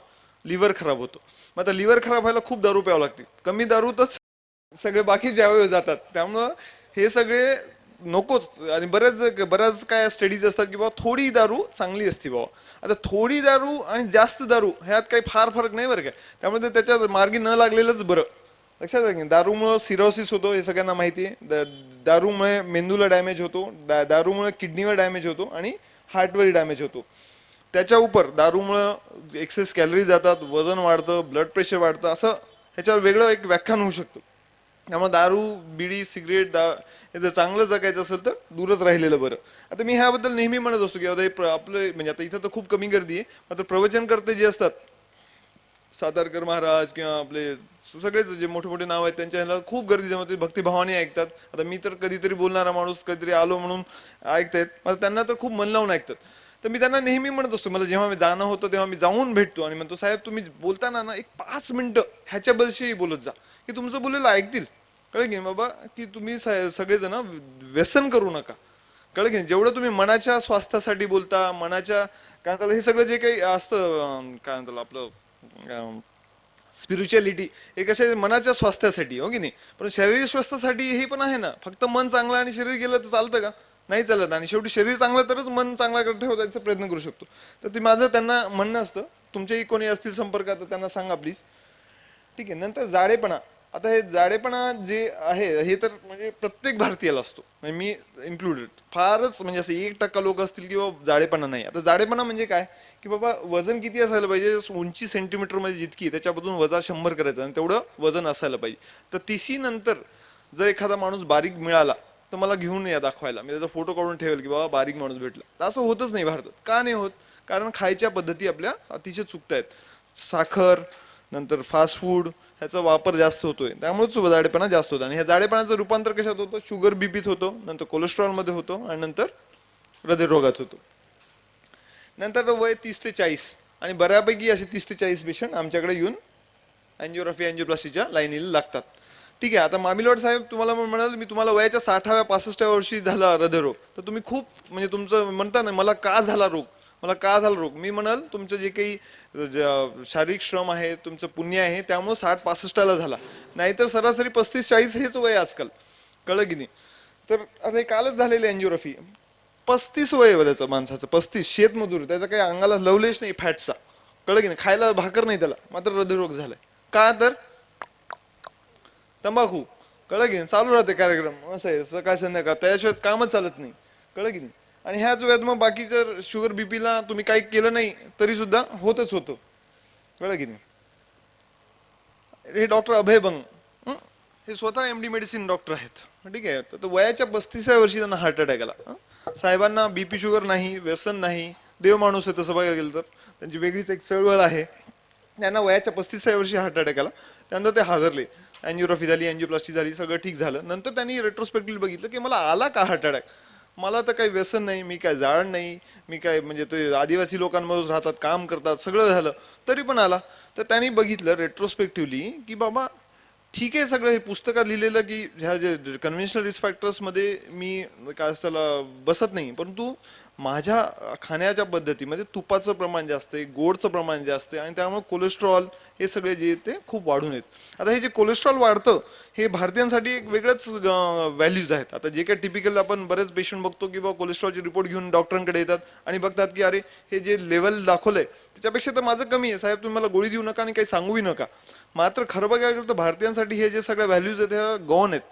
लिव्हर खराब होतो. मग आता लिव्हर खराब व्हायला खूप दारू प्यावं लागते. कमी दारूतच सगळे बाकीचे अवयव जातात. त्यामुळं हे सगळे नकोच. आणि बऱ्याच काय स्टडीज असतात की बाबा थोडी दारू चांगली असते बाबा. आता थोडी दारू आणि जास्त दारू ह्यात काही फार फरक नाही बरं काय. त्यामुळे ते त्याच्या मार्गी न लागलेलंच बरं. लक्षात घ्या, दारूमुळं सिरोसिस होतो हे सगळ्यांना माहिती आहे. दारूमुळे मेंदूला डॅमेज होतो, दारूमुळे किडनीवर डॅमेज होतो आणि हार्टवर डॅमेज होतो. त्याच्या उपर दारूमुळं एक्सेस कॅलरी जातात, वजन वाढतं, ब्लड प्रेशर वाढतं, असं ह्याच्यावर वेगळं एक व्याख्यान होऊ शकतं. त्यामुळे दारू, बिडी, सिगरेट हे जर चांगलं जगायचं असेल तर दूरच राहिलेलं बरं. आता मी ह्याबद्दल नेहमी म्हणत असतो की आता आपलं म्हणजे आता इथं तर खूप कमी गर्दी आहे, मात्र प्रवचनकर्ते जे असतात, सातारकर महाराज किंवा आपले सगळेच जे मोठे मोठे नाव आहेत त्यांच्या ह्याला खूप गर्दी जमते, भक्तिभावाने ऐकतात. आता मी तर कधीतरी बोलणारा माणूस कधीतरी आलो म्हणून ऐकतायत, मला त्यांना तर खूप मन लावून ऐकतात. तर मी त्यांना नेहमी म्हणत असतो, मला जेव्हा मी जाणं होतं तेव्हा मी जाऊन भेटतो आणि म्हणतो साहेब तुम्ही बोलताना ना एक 5 मिनिटं ह्याच्याबद्दलशी बोलत जा की तुमचं बोललेलं ऐकतील. कळलं की बाबा की तुम्ही सगळेजण व्यसन करू नका. कळलं की जेवढं तुम्ही मनाच्या स्वास्थ्यासाठी बोलता, मनाच्या काय म्हणतात हे सगळं जे काही असतं काय म्हणतात आपलं स्पिरिच्युअलिटी, हे कसं मनाच्या स्वास्थ्यासाठी हो की नाही. पण शारीरिक स्वास्थ्यासाठी हे पण आहे ना. फक्त मन चांगलं आणि शरीर गेलं तर चालतं का? नाही चालत. आणि शेवटी शरीर चांगलं तरच मन चांगला ठेवण्याचा प्रयत्न करू शकतो. तर ते माझं त्यांना म्हणणं असतं. तुमच्याही कोणी असतील संपर्कात तर त्यांना सांगा प्लीज. ठीक आहे. नंतर जाडेपणा. आता हे जाडेपणा जे आहे हे तर म्हणजे प्रत्येक भारतीयाला असतो, म्हणजे मी इन्क्लुडेड. फारच म्हणजे असं 1% लोक असतील की बाबा जाडेपणा नाही. आता जाडेपणा म्हणजे काय की बाबा वजन किती असायला पाहिजे, उंची सेंटीमीटर मध्ये जितकी त्याच्यापासून वजा 100 करायचं आणि तेवढं वजन असायला पाहिजे. तर 30 नंतर जर एखादा माणूस बारीक मिळाला तर मला घेऊन या दाखवायला, मी त्याचा फोटो काढून ठेवेल की बाबा बारीक माणूस भेटला. तर असं होतच नाही भारतात. का नाही होत? कारण खायच्या पद्धती आपल्या अतिशय चुकतायत. साखर, नंतर फास्ट फूड ह्याचा वापर जास्त होतोय, त्यामुळेच जाडेपणा जास्त होतो. आणि ह्या जाडेपणाचं रूपांतर कशात होतं? शुगर बीपीत होतो, नंतर कोलेस्ट्रॉलमध्ये होतो आणि नंतर हृदयरोगात होतो. नंतर वय 30 ते 40 आणि बऱ्यापैकी असे 30 ते 40 पेशंट आमच्याकडे येऊन अँजिओग्राफी अँजिओप्लास्टीच्या लाईनीला लागतात. ठीक आहे. आता मामिलवाड साहेब तुम्हाला म्हणाल मी तुम्हाला वयाच्या 60व्या 65व्या वर्षी झाला हृदयरोग, तर तुम्ही खूप म्हणजे तुमचं म्हणता ना मला का झाला रोग, मला का झाला रोग, मी म्हणाल तुमचं जे काही शारीरिक श्रम आहे, तुमचं पुण्य आहे, त्यामुळे 60-65ला झाला. नाहीतर सरासरी 35-40 हेच वय आजकाल. कळलं की नाही. तर आता हे कालच झालेली अँजिओग्राफी, 35 वय आहे त्याचं माणसाचं, 35, शेतमजूर, त्याचा काही अंगाला लवलेश नाही फॅटचा. कळलं की नाही. खायला भाकर नाही त्याला, मात्र हृदयरोग झालाय. का? तर तंबाखू. कळलं की नाही. चालू राहते कार्यक्रम, असं आहे सकाळ संध्याकाळ, त्याशिवाय कामच चालत नाही. कळलं की नाही. आणि ह्याच वेळेत मग बाकी जर शुगर बीपीला तुम्ही काही केलं नाही तरी सुद्धा होतच होतं. कळलं की नाही. हे डॉक्टर अभय बंग, हं? हे स्वतः MD मेडिसिन डॉक्टर आहेत. ठीक आहे. तर वयाच्या 35व्या वर्षी त्यांना हार्ट अटॅक आला. साहेबांना बीपी शुगर नाही, व्यसन नाही, देव माणूस आहे तसं बघायला गेलं तर. त्यांची वेगळीच एक चळवळ आहे. त्यांना वयाच्या 35व्या वर्षी हार्ट अटॅक आला. त्यानंतर ते हादरले. अँजिओग्राफी झाली, अँजिओप्लास्टी झाली, सगळं ठीक झालं. नंतर त्यांनी रेट्रोस्पेक्टिव्ह बघितलं की मला आला का हार्ट अटॅक. मला तर काही व्यसन नाही, मी काय जाड नाही, मी काय म्हणजे ते आदिवासी लोकांमधून राहतात, काम करतात, सगळं झालं तरी पण आला. तर त्यांनी बघितलं रेट्रोस्पेक्टिव्हली की बाबा ठीक आहे, सगळं हे पुस्तकात लिहिलेलं की ह्या जे कन्व्हेन्शनल रिस्क फॅक्टर्समध्ये मी काय त्याला बसत नाही, परंतु माझ्या खाण्याच्या पद्धतीमध्ये तुपाचं प्रमाण जास्त आहे, गोडचं प्रमाण जास्त आहे आणि त्यामुळे कोलेस्ट्रॉल हे सगळे जे ते खूप वाढून आहेत. आता हे जे कोलेस्ट्रॉल वाढतं हे भारतीयांसाठी एक वेगळंच व्हॅल्यूज आहेत. आता जे काही टिपिकल आपण बरेच पेशंट बघतो की बाबा कोलेस्ट्रॉलचे रिपोर्ट घेऊन डॉक्टरांकडे येतात आणि बघतात की अरे हे जे लेवल दाखवलंय त्याच्यापेक्षा तर माझं कमी आहे साहेब, तुम्ही मला गोळी देऊ नका आणि काही सांगूही नका. मात्र खरं बघायला गेलं तर भारतीयांसाठी हे जे सगळ्या व्हॅल्यूज आहेत ह्या गौण आहेत.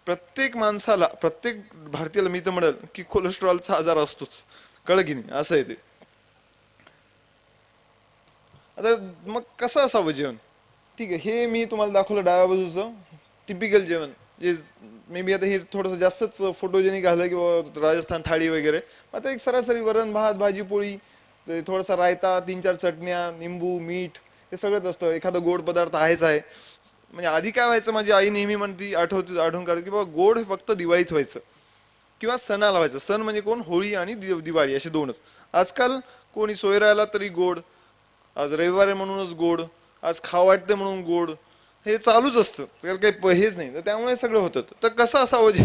प्रत्येक माणसाला, प्रत्येक भारतीयाला मी तर म्हणेल की कोलेस्ट्रॉलचा आजार असतोच. कळलं की नाही. असं आहे ते. आता मग कसं असावं जेवण. ठीक आहे. हे मी तुम्हाला दाखवलं डाव्या बाजूचं टिपिकल जेवण, जे मे बी आता हे थोडंसं जास्तच फोटोजेनिक आलं किंवा राजस्थान थाळी वगैरे. आता एक सरासरी वरण भात भाजी पोळी, थोडासा रायता, 3-4 चटण्या, निंबू मीठ हे सगळंच असतं. एखादा गोड पदार्थ आहेच आहे. म्हणजे आधी काय व्हायचं, माझी आई नेहमी म्हणती, आठवून काढत की बाबा गोड हे फक्त दिवाळीत व्हायचं किंवा सणाला व्हायचं. सण म्हणजे कोण, होळी आणि दिवाळी, असे दोनच. आजकाल कोणी सोयरायला तरी गोड, आज रविवार आहे म्हणूनच गोड, आज खावं वाटतं म्हणून गोड, हे चालूच असतं. त्याला काही हेच नाही. तर त्यामुळे सगळं होतं. तर कसं असावं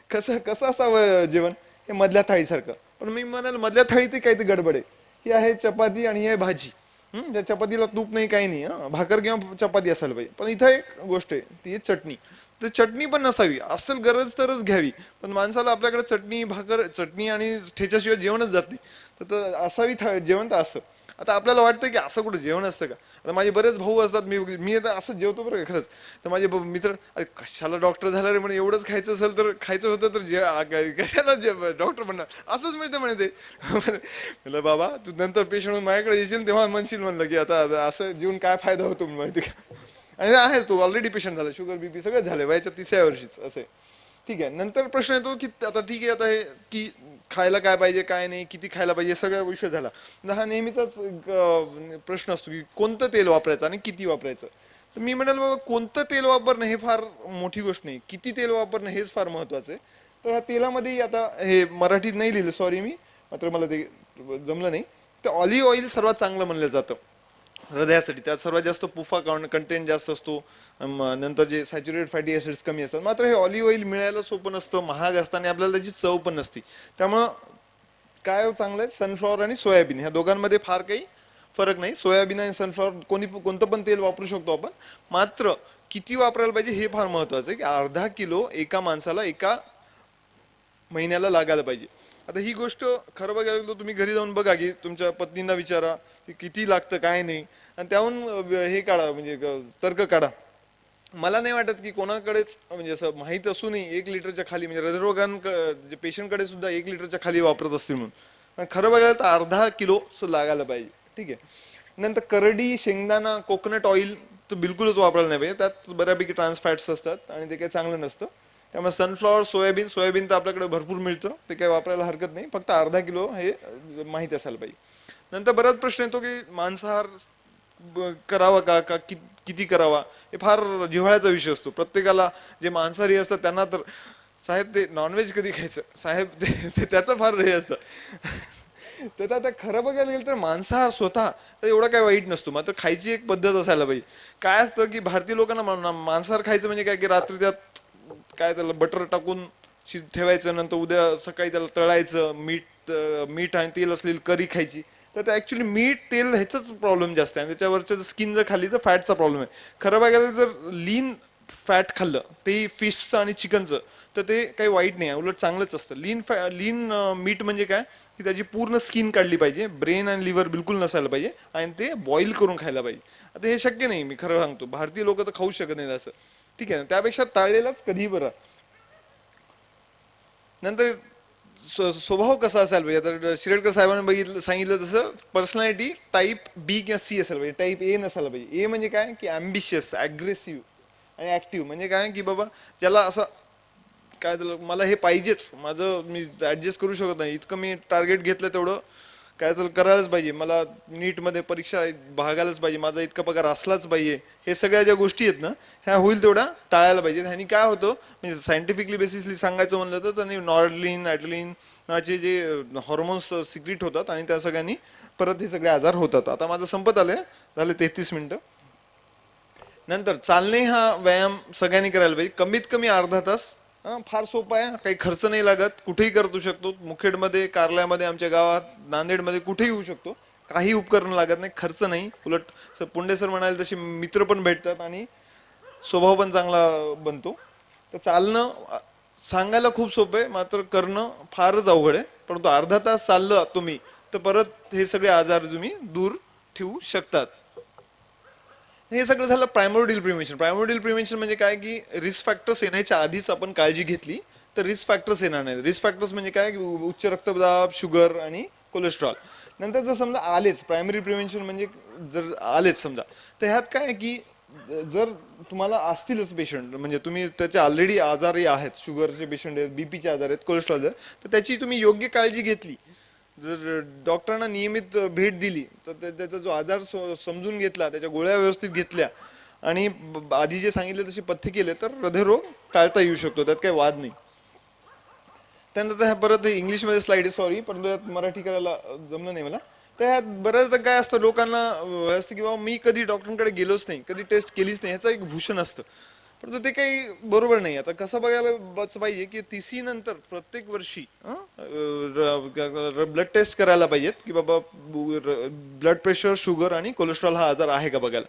कसं कसं असावं जेवण हे मधल्या थाळीसारखं. पण मी म्हणाल मधल्या थाळीत काहीतरी गडबड आहे. ही आहे चपाती आणि ही आहे भाजी. त्या चपातीला तूप नाही काही नाही, भाकर किंवा चपाती असायला पाहिजे. पण इथं एक गोष्ट आहे ती आहे चटणी. तर चटणी पण नसावी, असेल गरज तरच घ्यावी. पण माणसाला आपल्याकडे चटणी भाकर चटणी आणि ठेच्याशिवाय जेवणच जात नाही. तर असावी जेवण तर असं. आता आपल्याला वाटतं की असं कुठं जेवण असतं का. आता माझे बरेच भाऊ असतात, मी मी आता असं जेवतो बरं का खरंच. तर माझे मित्र, अरे कशाला डॉक्टर झाला रे म्हणे, एवढंच खायचं असेल तर खायचं होतं तर कशाला डॉक्टर म्हणणार असंच मिळतं म्हणे ते. म्हणलं बाबा तू नंतर पेशंट होऊन माझ्याकडे येशील तेव्हा म्हणशील म्हणलं की आता असं जेवून काय फायदा होतो माहिती का. आणि आहे तो ऑलरेडी पेशंट झाला, शुगर बीपी सगळं झालं वयाच्या 30व्या वर्षीच असं आहे. ठीक आहे. नंतर प्रश्न येतो की आता ठीक आहे, आता हे की खायला काय पाहिजे काय नाही, किती खायला पाहिजे, सगळा विषय झाला. हा नेहमीचाच प्रश्न असतो की कोणतं तेल वापरायचं आणि किती वापरायचं. तर मी म्हणाल बाबा कोणतं तेल वापरणं हे फार मोठी गोष्ट नाही, किती तेल वापरणं हेच फार महत्वाचं आहे. तर ह्या तेलामध्ये आता हे मराठीत नाही लिहिलं सॉरी मी, मात्र मला ते जमलं नाही. तर ऑलिव्ह ऑइल सर्वात चांगलं म्हणलं जातं हृदयासाठी. त्यात सर्वात जास्त पुफा कंटेंट जास्त असतो. नंतर जे सॅच्युरेटेड फॅटी ऍसिड्स कमी असतात. मात्र हे ऑलिव्ह ऑइल मिळायला सोपं नसतं, महाग असतं आणि आपल्याला त्याची चव पण नसती. त्यामुळं काय चांगलं आहे, सनफ्लॉवर आणि सोयाबीन ह्या दोघांमध्ये फार काही फरक नाही. सोयाबीन आणि सनफ्लॉवर कोणतं पण तेल वापरू शकतो आपण. मात्र किती वापरायला पाहिजे हे फार महत्वाचं आहे की अर्धा किलो एका माणसाला एका महिन्याला लागायला पाहिजे. आता ही गोष्ट खरं बघायला गेलं तर तुम्ही घरी जाऊन बघा की तुमच्या पत्नींना विचारा की किती लागतं काय नाही, आणि त्याहून हे काढा म्हणजे तर्क काढा. मला नाही वाटत की कोणाकडेच म्हणजे असं माहीत असूनही 1 लिटरच्या खाली म्हणजे हृदयरोगांकडे पेशंटकडे सुद्धा 1 लिटरच्या खाली वापरत असतील म्हणून. पण खरं बघायला तर अर्धा किलो लागायला पाहिजे. ठीक आहे. नंतर करडी शेंगदाणा कोकोनट ऑइल तर बिलकुलच वापरायला नाही पाहिजे. त्यात बऱ्यापैकी ट्रान्स फॅट्स असतात आणि ते काही चांगलं नसतं. त्यामुळे सनफ्लॉवर सोयाबीन तर आपल्याकडे भरपूर मिळतं, ते काही वापरायला हरकत नाही. फक्त अर्धा किलो हे माहीत असायला पाहिजे. नंतर बराच प्रश्न येतो की मांसाहार करावा का किती करावा. हे फार जिव्हाळ्याचा विषय असतो प्रत्येकाला. जे मांसाहारी असतात त्यांना तर साहेब ते नॉनव्हेज कधी खायचं साहेब त्याचं फार हे असतं. तर आता खरं बघायला गेलं तर मांसाहार स्वतः तर एवढा काही वाईट नसतो, मात्र खायची एक पद्धत असायला पाहिजे. काय असतं की भारतीय लोकांना मांसाहार खायचं म्हणजे काय की रात्री त्यात काय त्याला बटर टाकून ठेवायचं, नंतर उद्या सकाळी त्याला तळायचं, मीठ आणि तेल असलेली करी खायची. तर ते ऍक्च्युली मीठ तेल ह्याचाच प्रॉब्लेम जास्त आहे आणि त्याच्यावरच्या स्किन जर खाल्ली तर फॅटचा प्रॉब्लेम आहे. खरं बघायला जर लीन फॅट खाल्लं ते फिशचं आणि चिकनचं तर ते काही वाईट नाही आहे, उलट चांगलंच असतं. लीन मीट म्हणजे काय की त्याची पूर्ण स्किन काढली पाहिजे, ब्रेन आणि लिव्हर बिलकुल नसायला पाहिजे आणि ते बॉईल करून खायला पाहिजे. आता हे शक्य नाही, मी खरं सांगतो भारतीय लोक तर खाऊ शकत नाहीत असं. ठीक आहे ना, त्यापेक्षा टाळलेलाच कधीही बरं. नंतर स्वभाव कसा असायला पाहिजे. आता शिरडकर साहेबांनी सांगितलं तसं पर्सनॅलिटी टाईप बी किंवा सी असायला पाहिजे, टाईप ए नसायला पाहिजे. ए म्हणजे काय की ॲम्बिशियस ॲग्रेसिव्ह आणि ऍक्टिव्ह. म्हणजे काय की बाबा ज्याला असं काय त्याला मला हे पाहिजेच, माझं मी ऍडजस्ट करू शकत नाही, इतकं मी टार्गेट घेतलं तेवढं काय तर करायलाच पाहिजे, मला नीटमध्ये परीक्षा भागायलाच पाहिजे, माझा इतका पगार असलाच पाहिजे. हे सगळ्या ज्या गोष्टी आहेत ना ह्या होईल तेवढ्या टाळायला पाहिजे. ह्यानी काय होतं म्हणजे सायंटिफिकली बेसिसली सांगायचं म्हणलं तर त्यांनी नॉर्डलिन ॲड्रेलिन नाचे जे हॉर्मोन्स सिक्रिट होतात आणि त्या सगळ्यांनी परत हे सगळे आजार होतात. आता माझं संपत आलंय, झाले 33 मिनिटं. नंतर चालणे हा व्यायाम सगळ्यांनी करायला पाहिजे, कमीत कमी अर्धा तास. फार सोपा आहे, काही खर्च नाही लागत, कुठेही करू शकतो. मुखेडमध्ये, कार्यालयामध्ये, आमच्या गावात, नांदेडमध्ये कुठेही होऊ शकतो. काही उपकरण लागत नाही, खर्च नाही. उलट पुंडे सर म्हणाले तसे मित्र पण भेटतात आणि स्वभाव पण चांगला बनतो. तर चालणं सांगायला खूप सोपं आहे, मात्र करणं फारच अवघड आहे. परंतु अर्धा तास चाललं तुम्ही तर परत हे सगळे आजार तुम्ही दूर ठेवू शकतात. हे सगळं झालं प्रायमोडियल प्रिव्हेन्शन. प्रायमोडियल प्रिव्हेन्शन म्हणजे काय की रिस्क फॅक्टर्स येण्याच्या आधीच आपण काळजी घेतली तर रिस्क फॅक्टर्स येणार नाही. रिस्क फॅक्टर्स म्हणजे काय की उच्च रक्तदाब, शुगर आणि कोलेस्ट्रॉल. नंतर जर समजा आलेच, प्रायमरी प्रिव्हेन्शन म्हणजे जर आलेच समजा, तर ह्यात काय आहे की जर तुम्हाला असतीलच पेशंट म्हणजे तुम्ही त्याचे ऑलरेडी आजारी आहेत, शुगरचे पेशंट आहेत, बीपीचे आजार आहेत, कोलेस्ट्रॉल आहेत, तर त्याची तुम्ही योग्य काळजी घेतली, जर डॉक्टरांना नियमित भेट दिली तर त्याचा जो आजार समजून घेतला, त्याच्या गोळ्या व्यवस्थित घेतल्या आणि आधी जे सांगितले तसे पथ्य केले तर हृदयरोग टाळता येऊ शकतो, त्यात काही वाद नाही. त्यानंतर ह्या परत इंग्लिशमध्ये स्लाइड आहे सॉरी, परंतु यात मराठी करायला जमलं नाही मला. तर ह्यात बऱ्याचदा काय असतं लोकांना असतं की बाबा मी कधी डॉक्टरांकडे गेलोच नाही, कधी टेस्ट केलीच नाही, ह्याचं एक भूषण असतं. परंतु ते काही बरोबर नाही. आता कसं बघायला पाहिजे की TC नंतर प्रत्येक वर्षी ब्लड टेस्ट करायला पाहिजेत की बाबा ब्लड प्रेशर, शुगर आणि कोलेस्ट्रॉल हा आजार आहे का बघायला.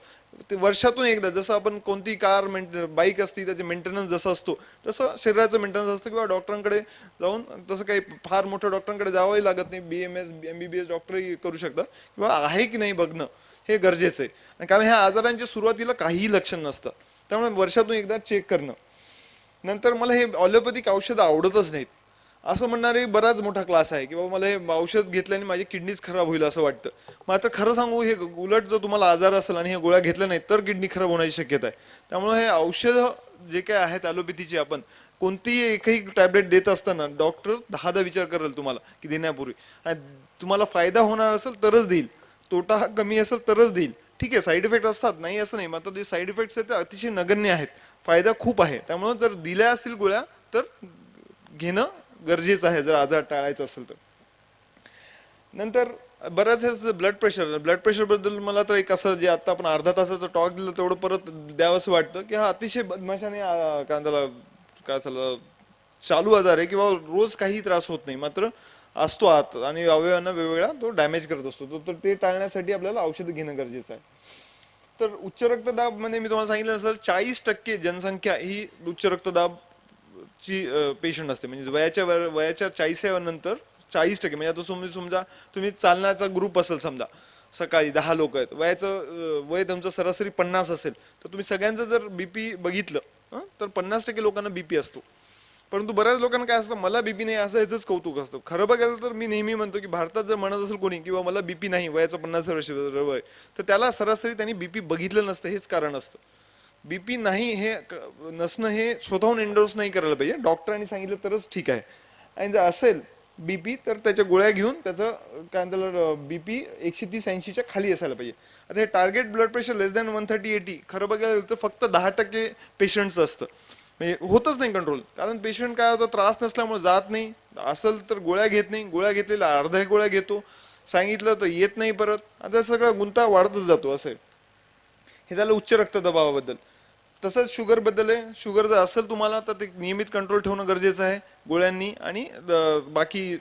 ते वर्षातून एकदा, जसं आपण कोणती कार बाईक असती त्याचे मेंटेनन्स जसं असतो तसं शरीराचं मेंटेनन्स असतं किंवा डॉक्टरांकडे जाऊन, तसं काही फार मोठ्या डॉक्टरांकडे जावंही लागत नाही. BMS MBBS डॉक्टरही करू शकतात किंवा आहे की नाही बघणं हे गरजेचं आहे. कारण ह्या आजारांच्या सुरुवातीला काहीही लक्षण नसतं, त्यामुळे वर्षातून एकदा चेक करणं. नंतर मला हे ॲलोपॅथिक औषधं आवडतच नाहीत असं म्हणणारे बराच मोठा क्लास आहे, की बाबा मला हे औषध घेतल्याने माझी किडनीच खराब होईल असं वाटतं. मात्र खरं सांगू, हे उलट जर तुम्हाला आजार असेल आणि हे गोळ्या घेतल्या नाहीत तर किडनी खराब होण्याची शक्यता आहे. त्यामुळे हे औषधं जे काय आहेत ॲलोपॅथीची, आपण कोणतीही एकही टॅबलेट देत असताना डॉक्टर 10दा विचार करेल तुम्हाला की देण्यापूर्वी. आणि तुम्हाला फायदा होणार असेल तरच देईल, तोटा हा कमी असेल तरच देईल. ठीक आहे, साईड इफेक्ट असतात, नाही असं नाही, मात्र ते साईड इफेक्ट्स आहेत ते अतिशय नगण्य आहेत, फायदा खूप आहे. त्यामुळे जर दिल्या असतील गोळ्या तर घेणं गरजेचं आहे जर आजार टाळायचा असेल तर. नंतर बऱ्याच ब्लड प्रेशर बद्दल मला तर एक असं, जे आता आपण अर्धा तासाचं टॉक दिलं तेवढं परत द्यावंसं वाटतं की हा अतिशय बदमाशाने काय त्याला चालू आजार आहे किंवा रोज काही त्रास होत नाही, मात्र असतो आत आणि अवयवांना वेगवेगळा तो डॅमेज करत असतो. तर ते टाळण्यासाठी आपल्याला औषधं घेणं गरजेचं आहे. तर उच्च रक्तदाब मध्ये मी तुम्हाला सांगितलं सर, 40% जनसंख्या ही उच्च रक्तदाब ची पेशंट असते. म्हणजे वयाच्या 40 नंतर 40%, म्हणजे आता समजा तुम्ही चालण्याचा ग्रुप असेल, समजा सकाळी 10 लोक आहेत, वय तुमचं सरासरी 50 असेल, तर तुम्ही सगळ्यांचं जर बीपी बघितलं तर 50% लोकांना बीपी असतो. परंतु बऱ्याच लोकांना काय असतं, मला बीपी नाही असं याचंच कौतुक असतं. खरं बघायला तर मी नेहमी म्हणतो की भारतात जर म्हणत असेल कोणी किंवा मला बीपी नाही, वयाचं 50 वर्ष वय, तर त्याला सरासरी त्यांनी बीपी बघितलं नसतं, हेच कारण असतं. बीपी नाही हे नसणं हे स्वतःहून एंडोर्स नाही करायला पाहिजे, डॉक्टरांनी सांगितलं तरच ठीक आहे. आणि जर असेल बीपी तर त्याच्या गोळ्या घेऊन त्याचं काय त्याला बीपी 130-80च्या खाली असायला पाहिजे. आता हे टार्गेट ब्लड प्रेशर लेस दॅन 130-80 खरं बघायला गेलं तर फक्त 10% पेशंटचं असतं, म्हणजे होतच नाही कंट्रोल. कारण पेशंट काय होतं, त्रास नसल्यामुळे जात नाही, असेल तर गोळ्या घेत नाही, गोळ्या घेतलेल्या अर्ध्या गोळ्या घेतो, सांगितलं तर येत नाही परत. आता सगळा गुंता वाढतच जातो असं आहे. हे झालं उच्च रक्तदाबाबद्दल. तसंच शुगर बद्दल आहे. शुगर जर असेल तुम्हाला तर ते नियमित कंट्रोल ठेवणं गरजेचं आहे गोळ्यांनी आणि बाकी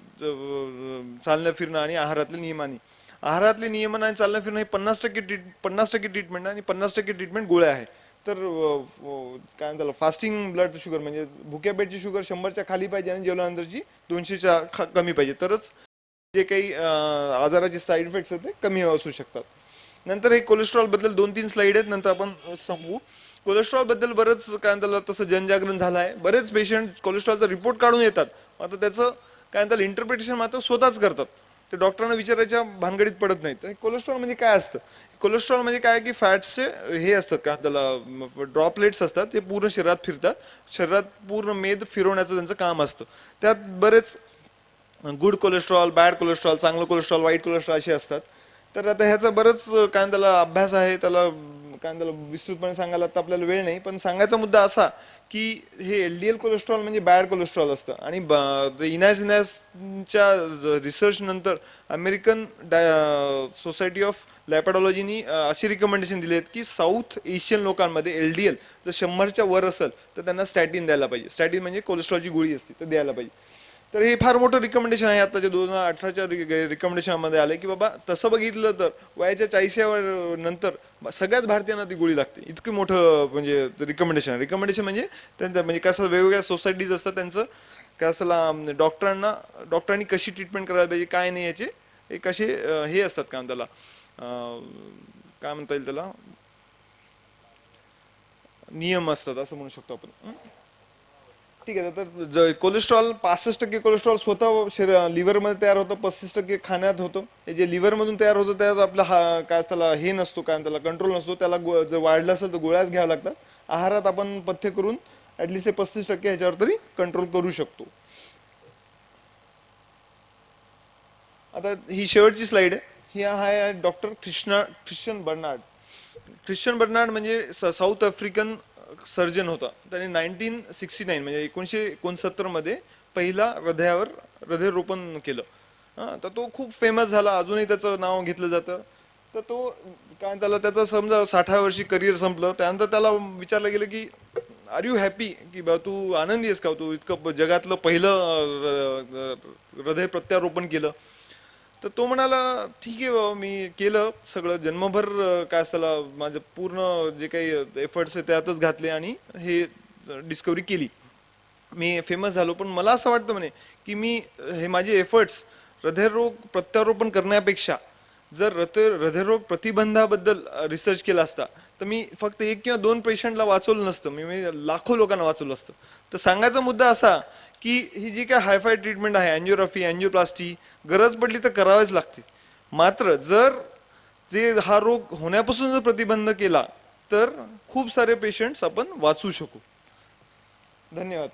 चालणं फिरणं आणि आहारातल्या नियमांनी. आहारातले नियमन आणि चालणं फिरणं हे 50% ट्रीटमेंट आणि 50% ट्रीटमेंट गोळ्या आहे. तर काय म्हणतात, फास्टिंग ब्लड शुगर म्हणजे भुक्या पेटची शुगर 100च्या खाली पाहिजे आणि जेवल्यानंतरची 200च्या कमी पाहिजे, तरच जे काही आजाराचे साईड इफेक्ट्स आहेत ते कमी असू शकतात. नंतर हे कोलेस्ट्रॉल बद्दल 2-3 स्लाइड आहेत, नंतर आपण संपवू. कोलेस्ट्रॉल बद्दल बरंच काय म्हणतात तसं जनजागरण झालं आहे. बरेच पेशंट कोलेस्ट्रॉलचा रिपोर्ट काढून येतात, आता त्याचं काय म्हणतात इंटरप्रिटेशन मात्र स्वतःच करतात, ते डॉक्टरांना विचारायच्या भानगडीत पडत नाहीत. तर कोलेस्ट्रॉल म्हणजे काय असतं, कोलेस्ट्रॉल म्हणजे काय की फॅट्सचे हे असतात, काय त्याला ड्रॉपलेट्स असतात, ते पूर्ण शरीरात फिरतात, शरीरात पूर्ण मेद फिरवण्याचं त्यांचं काम असतं. त्यात बरेच गुड कोलेस्ट्रॉल, बॅड कोलेस्ट्रॉल, चांगलं कोलेस्ट्रॉल, वाईट कोलेस्ट्रॉल असे असतात. तर आता ह्याचा बरंच काय त्याला अभ्यास आहे, त्याला काय त्याला विस्तृतपणे सांगायला तर आपल्याला वेळ नाही, पण सांगायचा मुद्दा असा की हे LDL कोलेस्ट्रॉल म्हणजे बॅड कोलेस्ट्रॉल असतं. आणि इनॅसच्या रिसर्च नंतर अमेरिकन सोसायटी ऑफ लॅपॅडॉलॉजीनी अशी रिकमेंडेशन दिली आहेत की साऊथ एशियन लोकांमध्ये LDL जर 100च्या वर असेल तर त्यांना स्टॅटिन द्यायला पाहिजे. स्टॅटिन म्हणजे कोलेस्ट्रॉलची गोळी असते, तर द्यायला पाहिजे. तर हे फार मोठं रिकमेंडेशन आहे आताच्या 2018च्या रिकमेंडेशनमध्ये आलं की बाबा तसं बघितलं तर वयाच्या 40 नंतर सगळ्याच भारतीयांना ती गोळी लागते. इतकं मोठं म्हणजे रिकमेंडेशन म्हणजे त्यांचं म्हणजे कसं वेगवेगळ्या सोसायटीज असतात, त्यांचं काय असं डॉक्टरांनी कशी ट्रीटमेंट करायला पाहिजे काय नाही याचे एक असे हे असतात, काय त्याला काय म्हणता येईल त्याला नियम असतात असं म्हणू शकतो आपण. ठीक आहे. तर कोलेस्ट्रॉल 65% कोलेस्ट्रॉल स्वतः लिव्हरमध्ये तयार होतं, 35% खाण्यात होतं. हे जे लिव्हरमधून तयार होतं त्यात आपला काय त्याला हे नसतो, काय त्याला कंट्रोल नसतो, त्याला जर वाढलं असेल तर गोळ्याच घ्याव्या लागतात. आहारात आपण पथ्य करून ॲटलिस्ट हे 35% ह्याच्यावर तरी कंट्रोल करू शकतो. आता ही शेवटची स्लाइड आहे, ही आहे डॉक्टर ख्रिश्चन बर्नार्ड म्हणजे साऊथ आफ्रिकन सर्जन होता. त्याने 1969 म्हणजे 1969 मध्ये पहिला हृदयावर हृदयरोपण केलं. तर तो खूप फेमस झाला, अजूनही त्याचं नाव घेतलं जातं. तर तो काय त्याला त्याचं समजा 60व्या वर्षी करिअर संपलं, त्यानंतर त्याला विचारलं गेलं की आर यू हॅपी की बा तू आनंदी आहेस का, तू इतकं जगातलं पहिलं हृदय प्रत्यारोपण केलं. तर तो म्हणाला ठीक आहे बाबा, मी केलं सगळं जन्मभर, काय असताना माझं पूर्ण जे काही एफर्ट्स आहे त्यातच घातले आणि हे डिस्कवरी केली. मी फेमस झालो. पण मला असं वाटतं म्हणे की मी हे माझे एफर्ट्स हृदयरोग प्रत्यारोपण करण्यापेक्षा जर हृदयरोग प्रतिबंधाबद्दल रिसर्च केला असता तर मी फक्त 1 किंवा 2 पेशंटला वाचवलं नसतं, मी लाखो लोकांना वाचवलं असतं. तर सांगायचा मुद्दा असा की ही जी काय हायफाय ट्रीटमेंट आहे, अँजिओग्राफी, अँजिओप्लास्टी, गरज पडली तर करावीच लागते. मात्र जर जे हा रोग होण्यापासून जर प्रतिबंध केला तर खूप सारे पेशंट्स आपण वाचवू शकू. धन्यवाद.